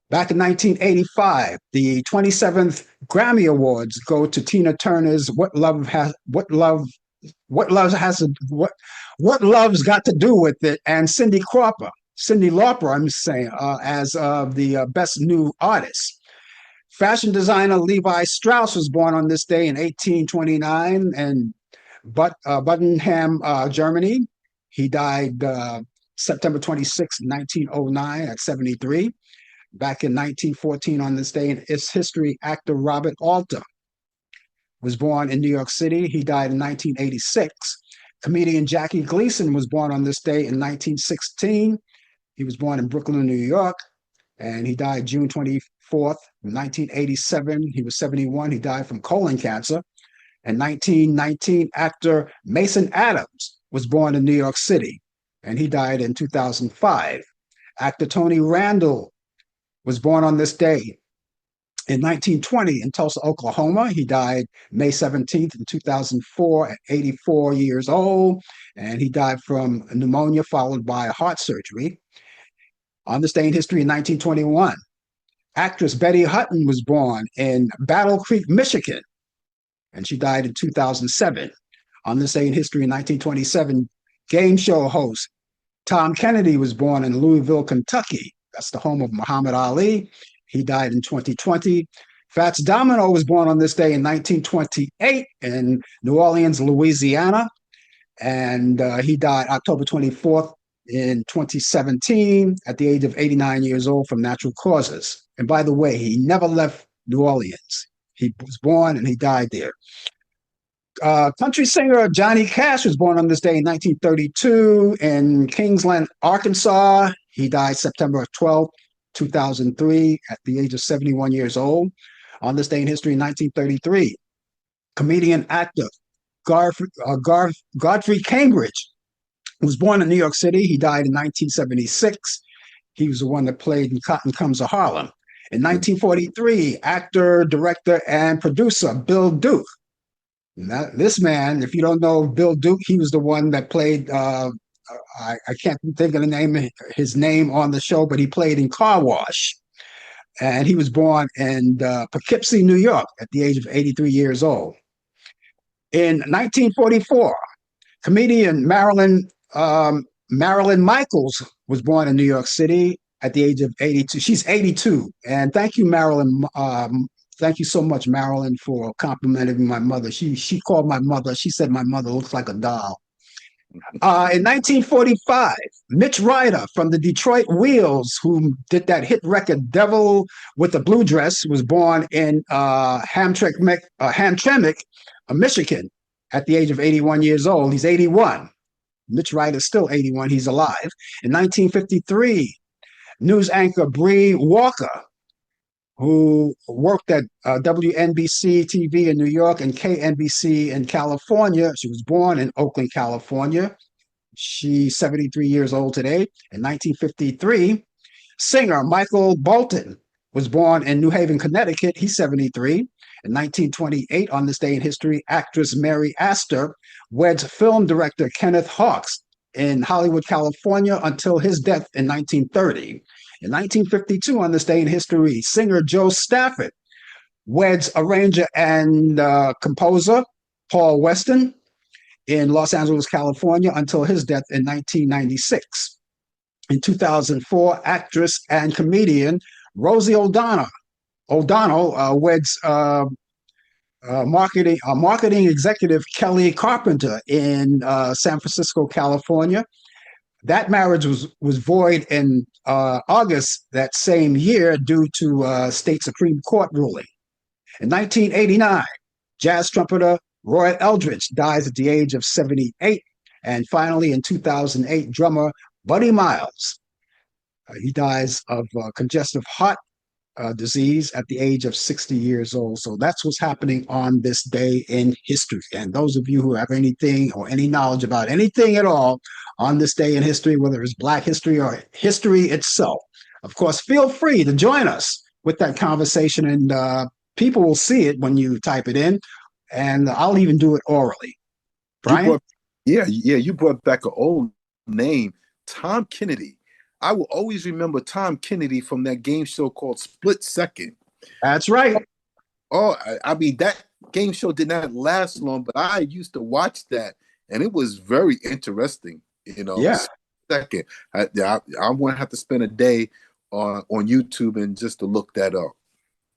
Speaker 3: Back in 1985, the 27th Grammy Awards go to Tina Turner's What Love Has What Love's Got to Do with It, and Cyndi Lauper, I'm saying, as the best new artist. Fashion designer Levi Strauss was born on this day in 1829 in Budenham, Germany. He died September 26, 1909 at 73. Back in 1914 on this day in its history, actor Robert Alter was born in New York City. He died in 1986. Comedian Jackie Gleason was born on this day in 1916. He was born in Brooklyn, New York, and he died June 24th, 1987. He was 71. He died from colon cancer. In 1919, actor Mason Adams was born in New York City, and he died in 2005. Actor Tony Randall was born on this day in 1920 in Tulsa, Oklahoma. He died May 17th in 2004 at 84 years old, and he died from pneumonia followed by heart surgery. On this day in history in 1921, actress Betty Hutton was born in Battle Creek, Michigan, and she died in 2007. On this day in history in 1927, game show host Tom Kennedy was born in Louisville, Kentucky. That's the home of Muhammad Ali. He died in 2020. Fats Domino was born on this day in 1928 in New Orleans, Louisiana, and he died October 24th in 2017 at the age of 89 years old from natural causes. And by the way, he never left New Orleans. He was born and he died there. Country singer Johnny Cash was born on this day in 1932 in Kingsland, Arkansas. He died September 12th, 2003 at the age of 71 years old. On this day in history in 1933, comedian actor Godfrey Cambridge was born in New York City. He died in 1976. He was the one that played in Cotton Comes to Harlem. In 1943, actor, director, and producer Bill Duke. Now, this man, if you don't know Bill Duke, he was the one that played, I can't think of his name on the show, but he played in Car Wash. And he was born in Poughkeepsie, New York at the age of 83 years old. In 1944, comedian Marilyn Michaels was born in New York City at the age of 82. She's 82. And thank you, Marilyn. Thank you so much, Marilyn, for complimenting my mother. She called my mother. She said my mother looks like a doll. In 1945, Mitch Ryder from the Detroit Wheels, who did that hit record "Devil with a Blue Dress," was born in Hamtramck, Michigan, at the age of 81 years old. He's 81. Mitch Ryder's still 81. He's alive. In 1953, news anchor Bree Walker, who worked at WNBC TV in New York and KNBC in California. She was born in Oakland, California. She's 73 years old today. In 1953, singer Michael Bolton was born in New Haven, Connecticut. He's 73. In 1928, on this day in history, actress Mary Astor weds film director Kenneth Hawks in Hollywood, California, until his death in 1930. In 1952, on this day in history, singer Joe Stafford weds arranger and composer Paul Weston in Los Angeles, California, until his death in 1996. In 2004, actress and comedian Rosie O'Donnell weds marketing executive Kelly Carpenter in San Francisco, California. That marriage was void in August that same year due to state Supreme Court ruling. In 1989, jazz trumpeter Roy Eldridge dies at the age of 78. And finally, in 2008, drummer Buddy Miles, he dies of congestive heart disease at the age of 60 years old. So that's what's happening on this day in history. And those of you who have anything or any knowledge about anything at all on this day in history, whether it's Black history or history itself, of course, feel free to join us with that conversation, and people will see it when you type it in, and I'll even do it orally. Brian?
Speaker 4: You brought back an old name, Tom Kennedy. I will always remember Tom Kennedy from that game show called Split Second.
Speaker 3: That's right.
Speaker 4: Oh, I mean, that game show did not last long, but I used to watch that, and it was very interesting.
Speaker 3: Yeah.
Speaker 4: Second, I'm going to have to spend a day on YouTube and just to look that up.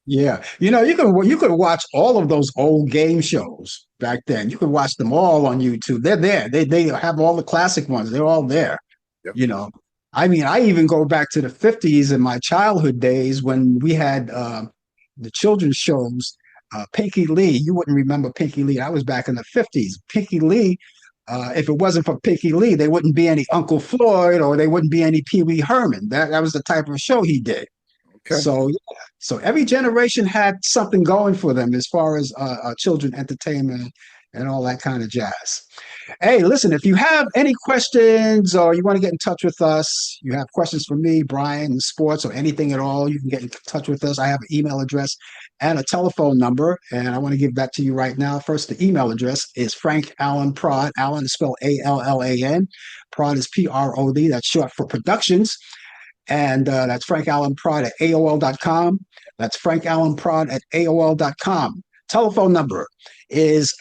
Speaker 3: Yeah, you could watch all of those old game shows back then. You could watch them all on YouTube. They're there. They have all the classic ones. They're all there. Yep. I mean, I even go back to the 50s in my childhood days when we had the children's shows. Pinky Lee, you wouldn't remember Pinky Lee. I was back in the 50s. Pinky Lee, if it wasn't for Pinky Lee, there wouldn't be any Uncle Floyd or there wouldn't be any Pee Wee Herman. That was the type of show he did. Okay. So every generation had something going for them as far as children entertainment and all that kind of jazz. Hey, listen, if you have any questions or you want to get in touch with us, you have questions for me, Brian, sports, or anything at all, you can get in touch with us. I have an email address and a telephone number, and I want to give that to you right now. First, the email address is Frank Allan Prod. Allan is spelled Allan. Prod is Prod. That's short for Productions. And that's Frank Allan Prod at AOL.com. That's Frank Allan Prod at AOL.com. Telephone number is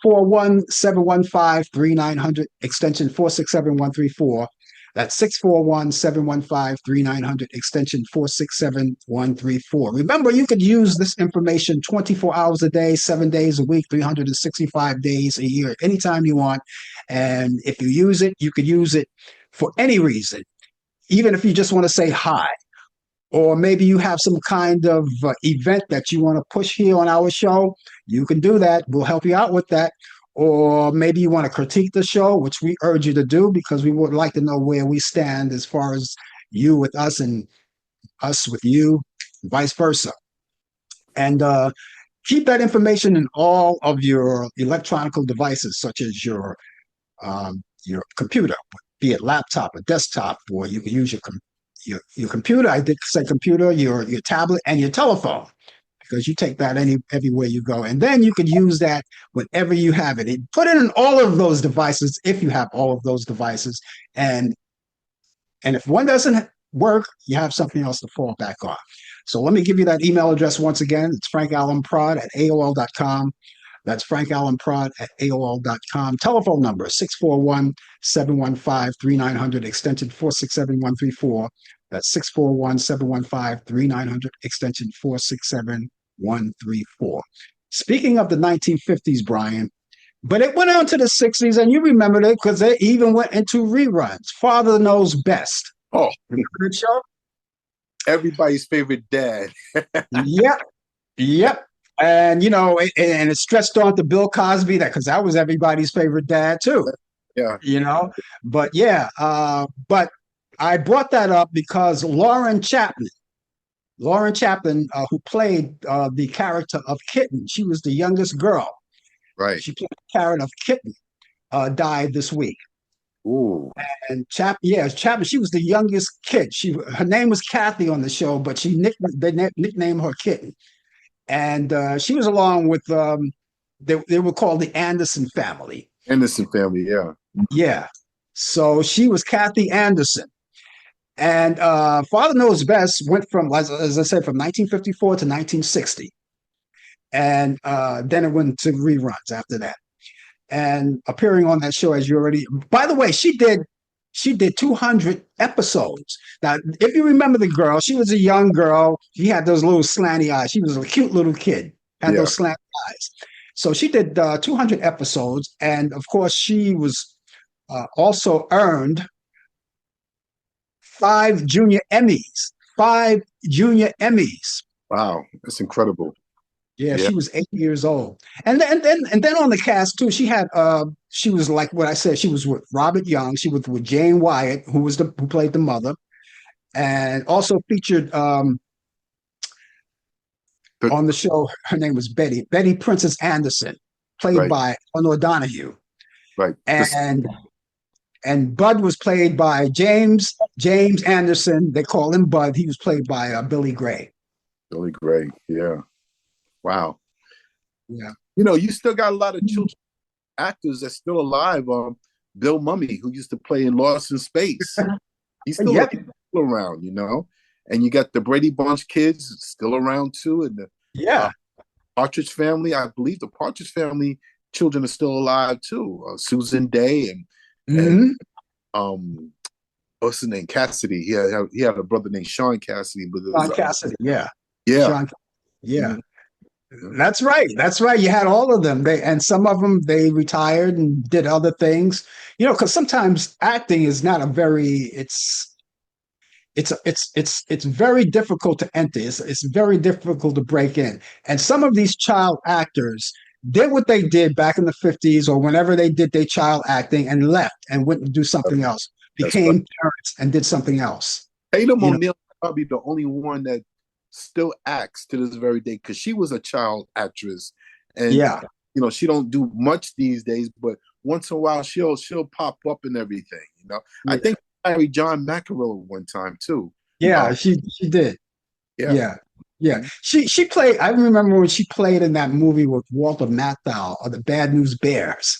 Speaker 3: 641-715-3900, extension 467134. That's 641-715-3900, extension 467134. Remember, you could use this information 24 hours a day, 7 days a week, 365 days a year, anytime you want. And if you use it, you could use it for any reason. Even if you just want to say hi, or maybe you have some kind of event that you want to push here on our show, you can do that. We'll help you out with that. Or maybe you want to critique the show, which we urge you to do because we would like to know where we stand as far as you with us and us with you, and vice versa. And keep that information in all of your electronic devices, such as your computer, be it laptop or desktop, or you can use your computer. I did say computer, your tablet, and your telephone, because you take that everywhere you go. And then you can use that whenever you have it. Put it in all of those devices if you have all of those devices. And if one doesn't work, you have something else to fall back on. So let me give you that email address once again. It's frankallanprod at AOL.com. That's frankallanprod at AOL.com. Telephone number 641-715-3900, extension 467134. That's 641-715-3900, extension 467134. Speaking of the 1950s, Brian, but it went on to the 60s, and you remember it because they even went into reruns. Father Knows Best.
Speaker 4: Oh,
Speaker 3: remember that show?
Speaker 4: Everybody's favorite dad.
Speaker 3: Yep. And, and it stretched on to Bill Cosby, because that was everybody's favorite dad, too.
Speaker 4: Yeah.
Speaker 3: But but I brought that up because Lauren Chaplin, who played the character of Kitten, she was the youngest girl.
Speaker 4: Right.
Speaker 3: She played the character of Kitten, died this week.
Speaker 4: Ooh,
Speaker 3: And Chapman. She was the youngest kid. Her name was Kathy on the show, but they nicknamed her Kitten. And she was along with they were called the Anderson family.
Speaker 4: Anderson family, yeah.
Speaker 3: Yeah. So she was Kathy Anderson. And Father Knows Best went from, as I said, from 1954 to 1960. And then it went to reruns after that. And appearing on that show, as you already, by the way, she did 200 episodes. Now, if you remember the girl, she was a young girl. She had those little slanty eyes. She was a cute little kid, had
Speaker 4: Yeah.
Speaker 3: those slanty eyes. So she did 200 episodes. And of course, she was also earned 5 junior Emmys. 5 junior Emmys.
Speaker 4: Wow, that's incredible.
Speaker 3: Yeah,
Speaker 4: Yeah.
Speaker 3: she was 8 years old, and then on the cast too, she was like what I said. She was with Robert Young. She was with Jane Wyatt, who played the mother, and also featured
Speaker 4: But,
Speaker 3: on the show. Her name was Betty Princess Anderson, played
Speaker 4: right,
Speaker 3: by Eleanor Donahue,
Speaker 4: right.
Speaker 3: and Bud was played by James Anderson. They call him Bud. He was played by Billy Gray.
Speaker 4: Billy Gray. Yeah. Wow.
Speaker 3: Yeah,
Speaker 4: You still got a lot of children actors that's still alive. Bill Mummy, who used to play in Lost in Space, he's still
Speaker 3: yep,
Speaker 4: around. And you got the Brady Bunch kids still around too, and the uh,
Speaker 3: yeah.
Speaker 4: Partridge Family. I believe the Partridge Family children are still alive too. Susan Day and
Speaker 3: Hmm.
Speaker 4: what's his name? Cassidy. He had a brother named Sean Cassidy, but it was
Speaker 3: Sean Cassidy. Yeah,
Speaker 4: yeah.
Speaker 3: Sean. Yeah.
Speaker 4: Mhm.
Speaker 3: That's right. That's right. You had all of them. And some of them they retired and did other things. Because sometimes acting is not a very. It's very difficult to enter. It's very difficult to break in. And some of these child actors did what they did back in the 50s or whenever they did their child acting and left and went to do something else,
Speaker 4: That's right.
Speaker 3: became parents and did something else.
Speaker 4: Tatum
Speaker 3: You know.
Speaker 4: O'Neal is probably the only one that still acts to this very day because she was a child actress, and
Speaker 3: Yeah.
Speaker 4: she don't do much these days, but once in a while she'll pop up and everything. I
Speaker 3: Yeah.
Speaker 4: think she married John McEnroe one time too.
Speaker 3: Yeah. She did.
Speaker 4: Yeah,
Speaker 3: Yeah. Yeah. She played. I remember when she played in that movie with Walter Matthau or the Bad News Bears.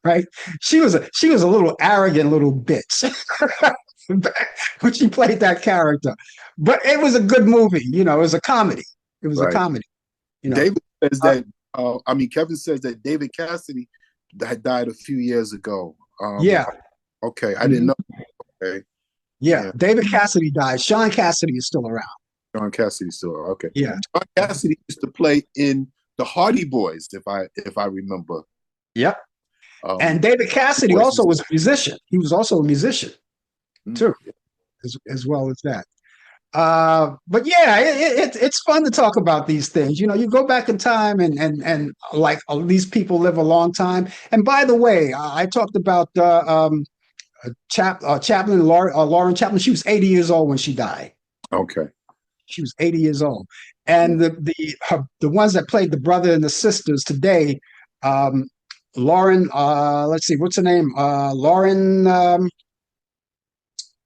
Speaker 3: Right? She was a little arrogant little bitch when she played that character. But it was a good movie, it was a comedy. It was a
Speaker 4: right.
Speaker 3: comedy, you know.
Speaker 4: David says
Speaker 3: Uh,
Speaker 4: that. Kevin says that David Cassidy had died a few years ago.
Speaker 3: yeah.
Speaker 4: Okay, I didn't
Speaker 3: Mhm.
Speaker 4: know. Okay,
Speaker 3: Yeah.
Speaker 4: yeah,
Speaker 3: David Cassidy died. Sean Cassidy is still around.
Speaker 4: John Cassidy still okay.
Speaker 3: Yeah.
Speaker 4: John Cassidy used to play in the Hardy Boys, if I remember.
Speaker 3: Yep.
Speaker 4: Um,
Speaker 3: And David Cassidy
Speaker 4: Boys
Speaker 3: also
Speaker 4: was
Speaker 3: was a musician. He was also a musician
Speaker 4: mm,
Speaker 3: too, as well as that. But yeah, it's fun to talk about these things. You go back in time and like these people live a long time. And by the way, I talked about Chaplin, Lauren Chaplin. She was 80 years old when she died.
Speaker 4: okay.
Speaker 3: She was 80 years old.
Speaker 4: Yeah.
Speaker 3: And the ones that played the brother and the sisters today, um, Lauren, let's see, what's her name? Lauren,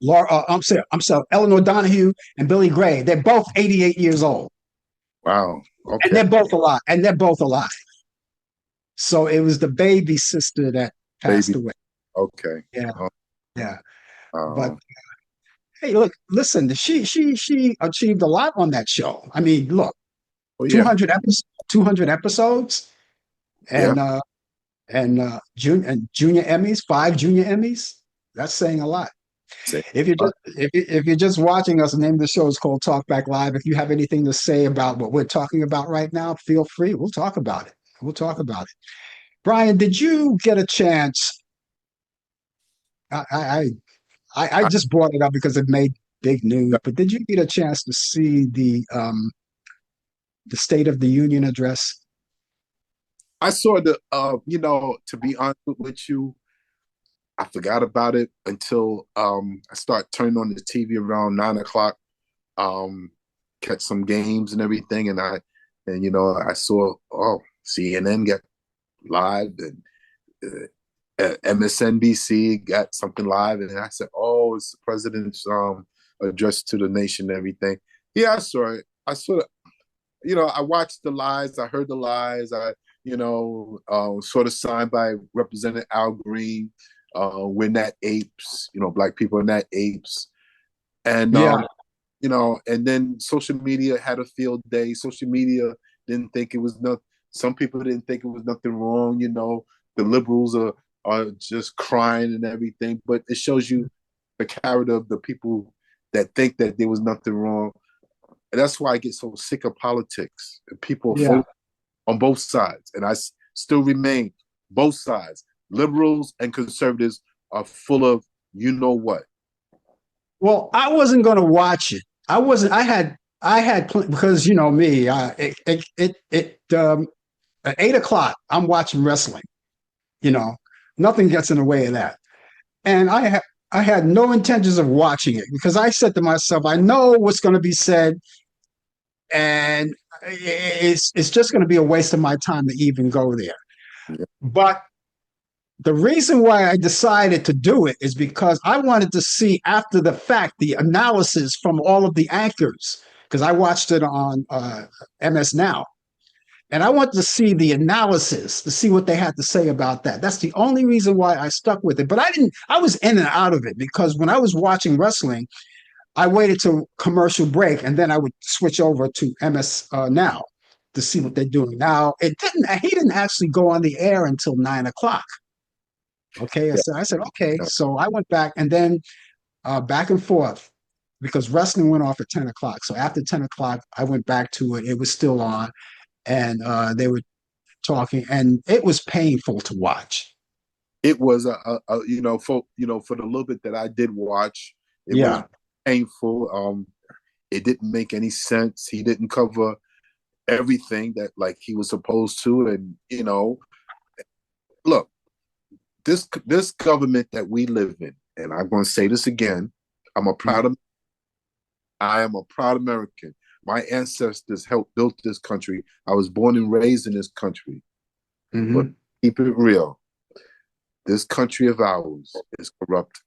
Speaker 3: Laura, I'm sorry, Eleanor Donahue and Billy Gray. They're both 88 years old,
Speaker 4: Wow.
Speaker 3: and
Speaker 4: Okay.
Speaker 3: they're both alive. And they're both alive. So it was the baby sister that passed
Speaker 4: Baby.
Speaker 3: away.
Speaker 4: Okay.
Speaker 3: Yeah,
Speaker 4: Oh,
Speaker 3: yeah. But
Speaker 4: oh,
Speaker 3: hey, look, listen, she achieved a lot on that show. I mean, look,
Speaker 4: oh, yeah.
Speaker 3: 200 episodes, 200 episodes,
Speaker 4: Yeah.
Speaker 3: and junior Emmys, 5 junior Emmys. That's saying a lot.
Speaker 4: Say,
Speaker 3: If you're just watching us, the name of the show is called Talk Back Live. If you have anything to say about what we're talking about right now, feel free. We'll talk about it. We'll talk about it. Brian, did you get a chance? I I I
Speaker 4: I,
Speaker 3: just brought it up because it made big news. But did you get a chance to see the State of the Union address?
Speaker 4: I saw to be honest with you, I forgot about it until I start turning on the TV around 9 o'clock, um, catch some games and everything, and I saw CNN get live, and MSNBC got something live, and I said, "Oh, it's the president's address to the nation and everything." Yeah, I saw it. I sort of, I watched the lies. I heard the lies. I, sort of signed by Representative Al Green. We're not apes. Black people are not apes. And
Speaker 3: Yeah.
Speaker 4: and then social media had a field day. Social media didn't think it was nothing. Some people didn't think it was nothing wrong. The liberals are just crying and everything, but it shows you the character of the people that think that there was nothing wrong. And that's why I get so sick of politics. People vote on both sides, and I still remain both sides. Liberals and conservatives are full of you know what.
Speaker 3: Well, I wasn't going to watch it. I wasn't. I had because you know me. At 8 o'clock, I'm watching wrestling. Nothing gets in the way of that. And I had no intentions of watching it because I said to myself, I know what's going to be said, and it's just going to be a waste of my time to even go there.
Speaker 4: Yeah.
Speaker 3: But the reason why I decided to do it is because I wanted to see after the fact the analysis from all of the anchors, because I watched it on MS Now. And I wanted to see the analysis to see what they had to say about that. That's the only reason why I stuck with it. But I was in and out of it because when I was watching wrestling, I waited till commercial break and then I would switch over to MS Now to see what they're doing. Now, he didn't actually go on the air until 9 o'clock. Okay. I said, okay. So I went back and then back and forth because wrestling went off at 10 o'clock. So after 10 o'clock, I went back to it. It was still on. And they were talking, and it was painful to watch.
Speaker 4: It was for the little bit that I did watch, it was painful. It didn't make any sense. He didn't cover everything that like he was supposed to, and look, this government that we live in, and I'm going to say this again, I am a proud American. My ancestors helped build this country. I was born and raised in this country. Mm-hmm. But keep it real. This country of ours is corrupt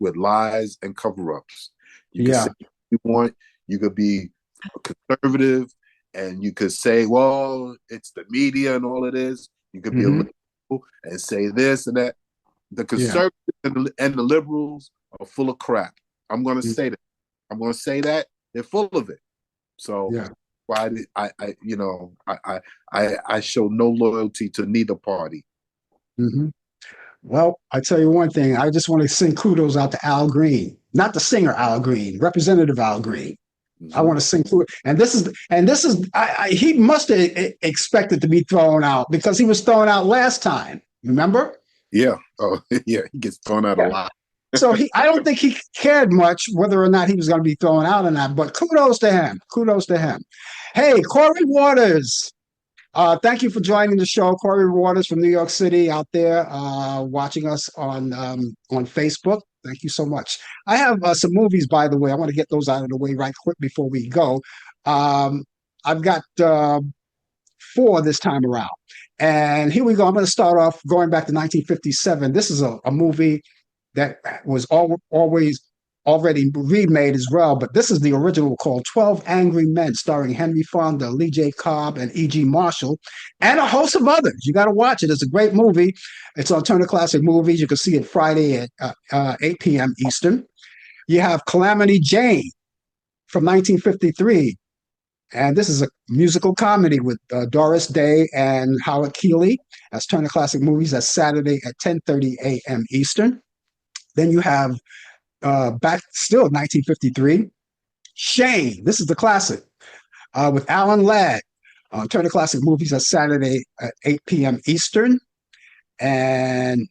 Speaker 4: with lies and cover-ups. You can say what you want. You could be conservative, and you could say, well, it's the media and all it is. You could be a liberal and say this and that. The conservatives and the liberals are full of crap. I'm going to say that. I'm going to say that. They're full of it. So why did I show no loyalty to neither party.
Speaker 3: Mm-hmm. Well, I tell you one thing. I just want to send kudos out to Al Green, not the singer Al Green, Representative Al Green. Mm-hmm. I want to sing kudos, and this is he must have expected to be thrown out because he was thrown out last time. Remember?
Speaker 4: Yeah. Oh, yeah. He gets thrown out a lot.
Speaker 3: So I don't think he cared much whether or not he was going to be thrown out or not, but kudos to him. Kudos to him. Hey, Corey Waters. Thank you for joining the show. Corey Waters from New York City out there watching us on Facebook. Thank you so much. I have some movies, by the way. I want to get those out of the way right quick before we go. I've got 4 this time around. And here we go. I'm going to start off going back to 1957. This is a movie that was already remade as well, but this is the original called 12 Angry Men, starring Henry Fonda, Lee J. Cobb, and E.G. Marshall, and a host of others. You got to watch it. It's a great movie. It's on Turner Classic Movies. You can see it Friday at 8 p.m. Eastern. You have Calamity Jane from 1953, and this is a musical comedy with Doris Day and Howard Keeley. That's Turner Classic Movies. That's Saturday at 10:30 a.m. Eastern. Then you have back still 1953, Shane. This is the classic with Allan Ladd on Turner Classic Movies. That's Saturday at 8 p.m. Eastern. And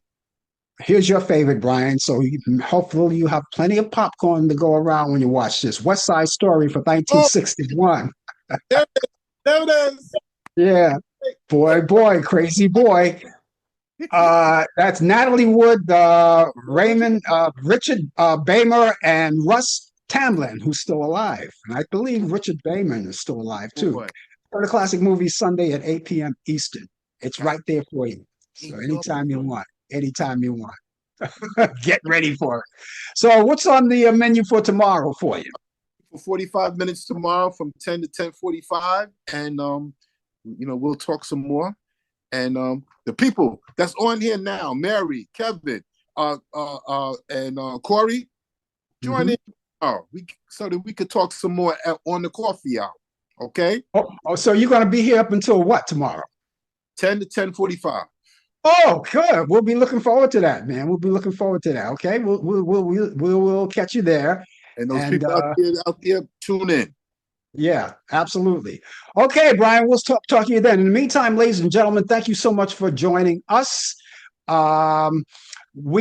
Speaker 3: here's your favorite, Brian. So hopefully you have plenty of popcorn to go around when you watch this. West Side Story for 1961.
Speaker 4: There it is.
Speaker 3: Yeah. Boy, crazy boy. That's Natalie Wood, Raymond, Richard Baymer, and Russ Tamblyn, who's still alive. And I believe Richard Bayman is still alive, too. For the Classic Movies, Sunday at 8 p.m. Eastern. It's right there for you. So anytime you want, anytime you want. Get ready for it. So what's on the menu for tomorrow for you?
Speaker 4: For 45 minutes tomorrow from 10 to 10:45, and we'll talk some more. And the people that's on here now, Mary, Kevin, and Corey, join in so that we could talk some more on the coffee hour. Okay?
Speaker 3: So you're going to be here up until what tomorrow?
Speaker 4: 10 to 10:45.
Speaker 3: Oh, good. We'll be looking forward to that, man. We'll be looking forward to that. Okay, we'll catch you there.
Speaker 4: And those people out there, tune in.
Speaker 3: Yeah, absolutely. Okay, Brian, we'll talk to you then. In the meantime, ladies and gentlemen, thank you so much for joining us. We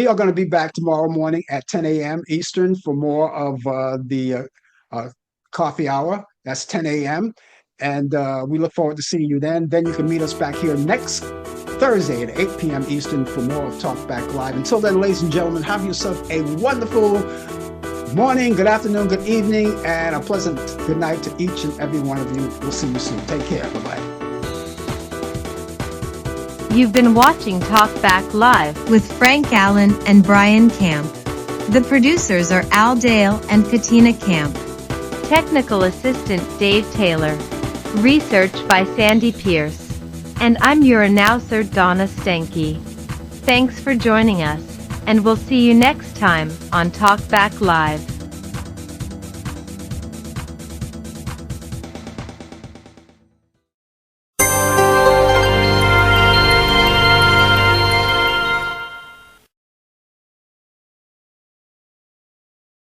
Speaker 3: are going to be back tomorrow morning at 10 a.m. Eastern for more of the coffee hour. That's 10 a.m. And we look forward to seeing you then. Then you can meet us back here next Thursday at 8 p.m. Eastern for more of Talk Back Live. Until then, ladies and gentlemen, have yourself a wonderful morning, good afternoon, good evening, and a pleasant good night to each and every one of you. We'll see you soon. Take care. Bye-bye.
Speaker 2: You've been watching Talk Back Live with Frank Allan and Brian Camp. The producers are Al Dale and Katina Camp. Technical assistant Dave Taylor. Research by Sandy Pierce. And I'm your announcer Donna Stenke. Thanks for joining us, and we'll see you next time on Talk Back Live.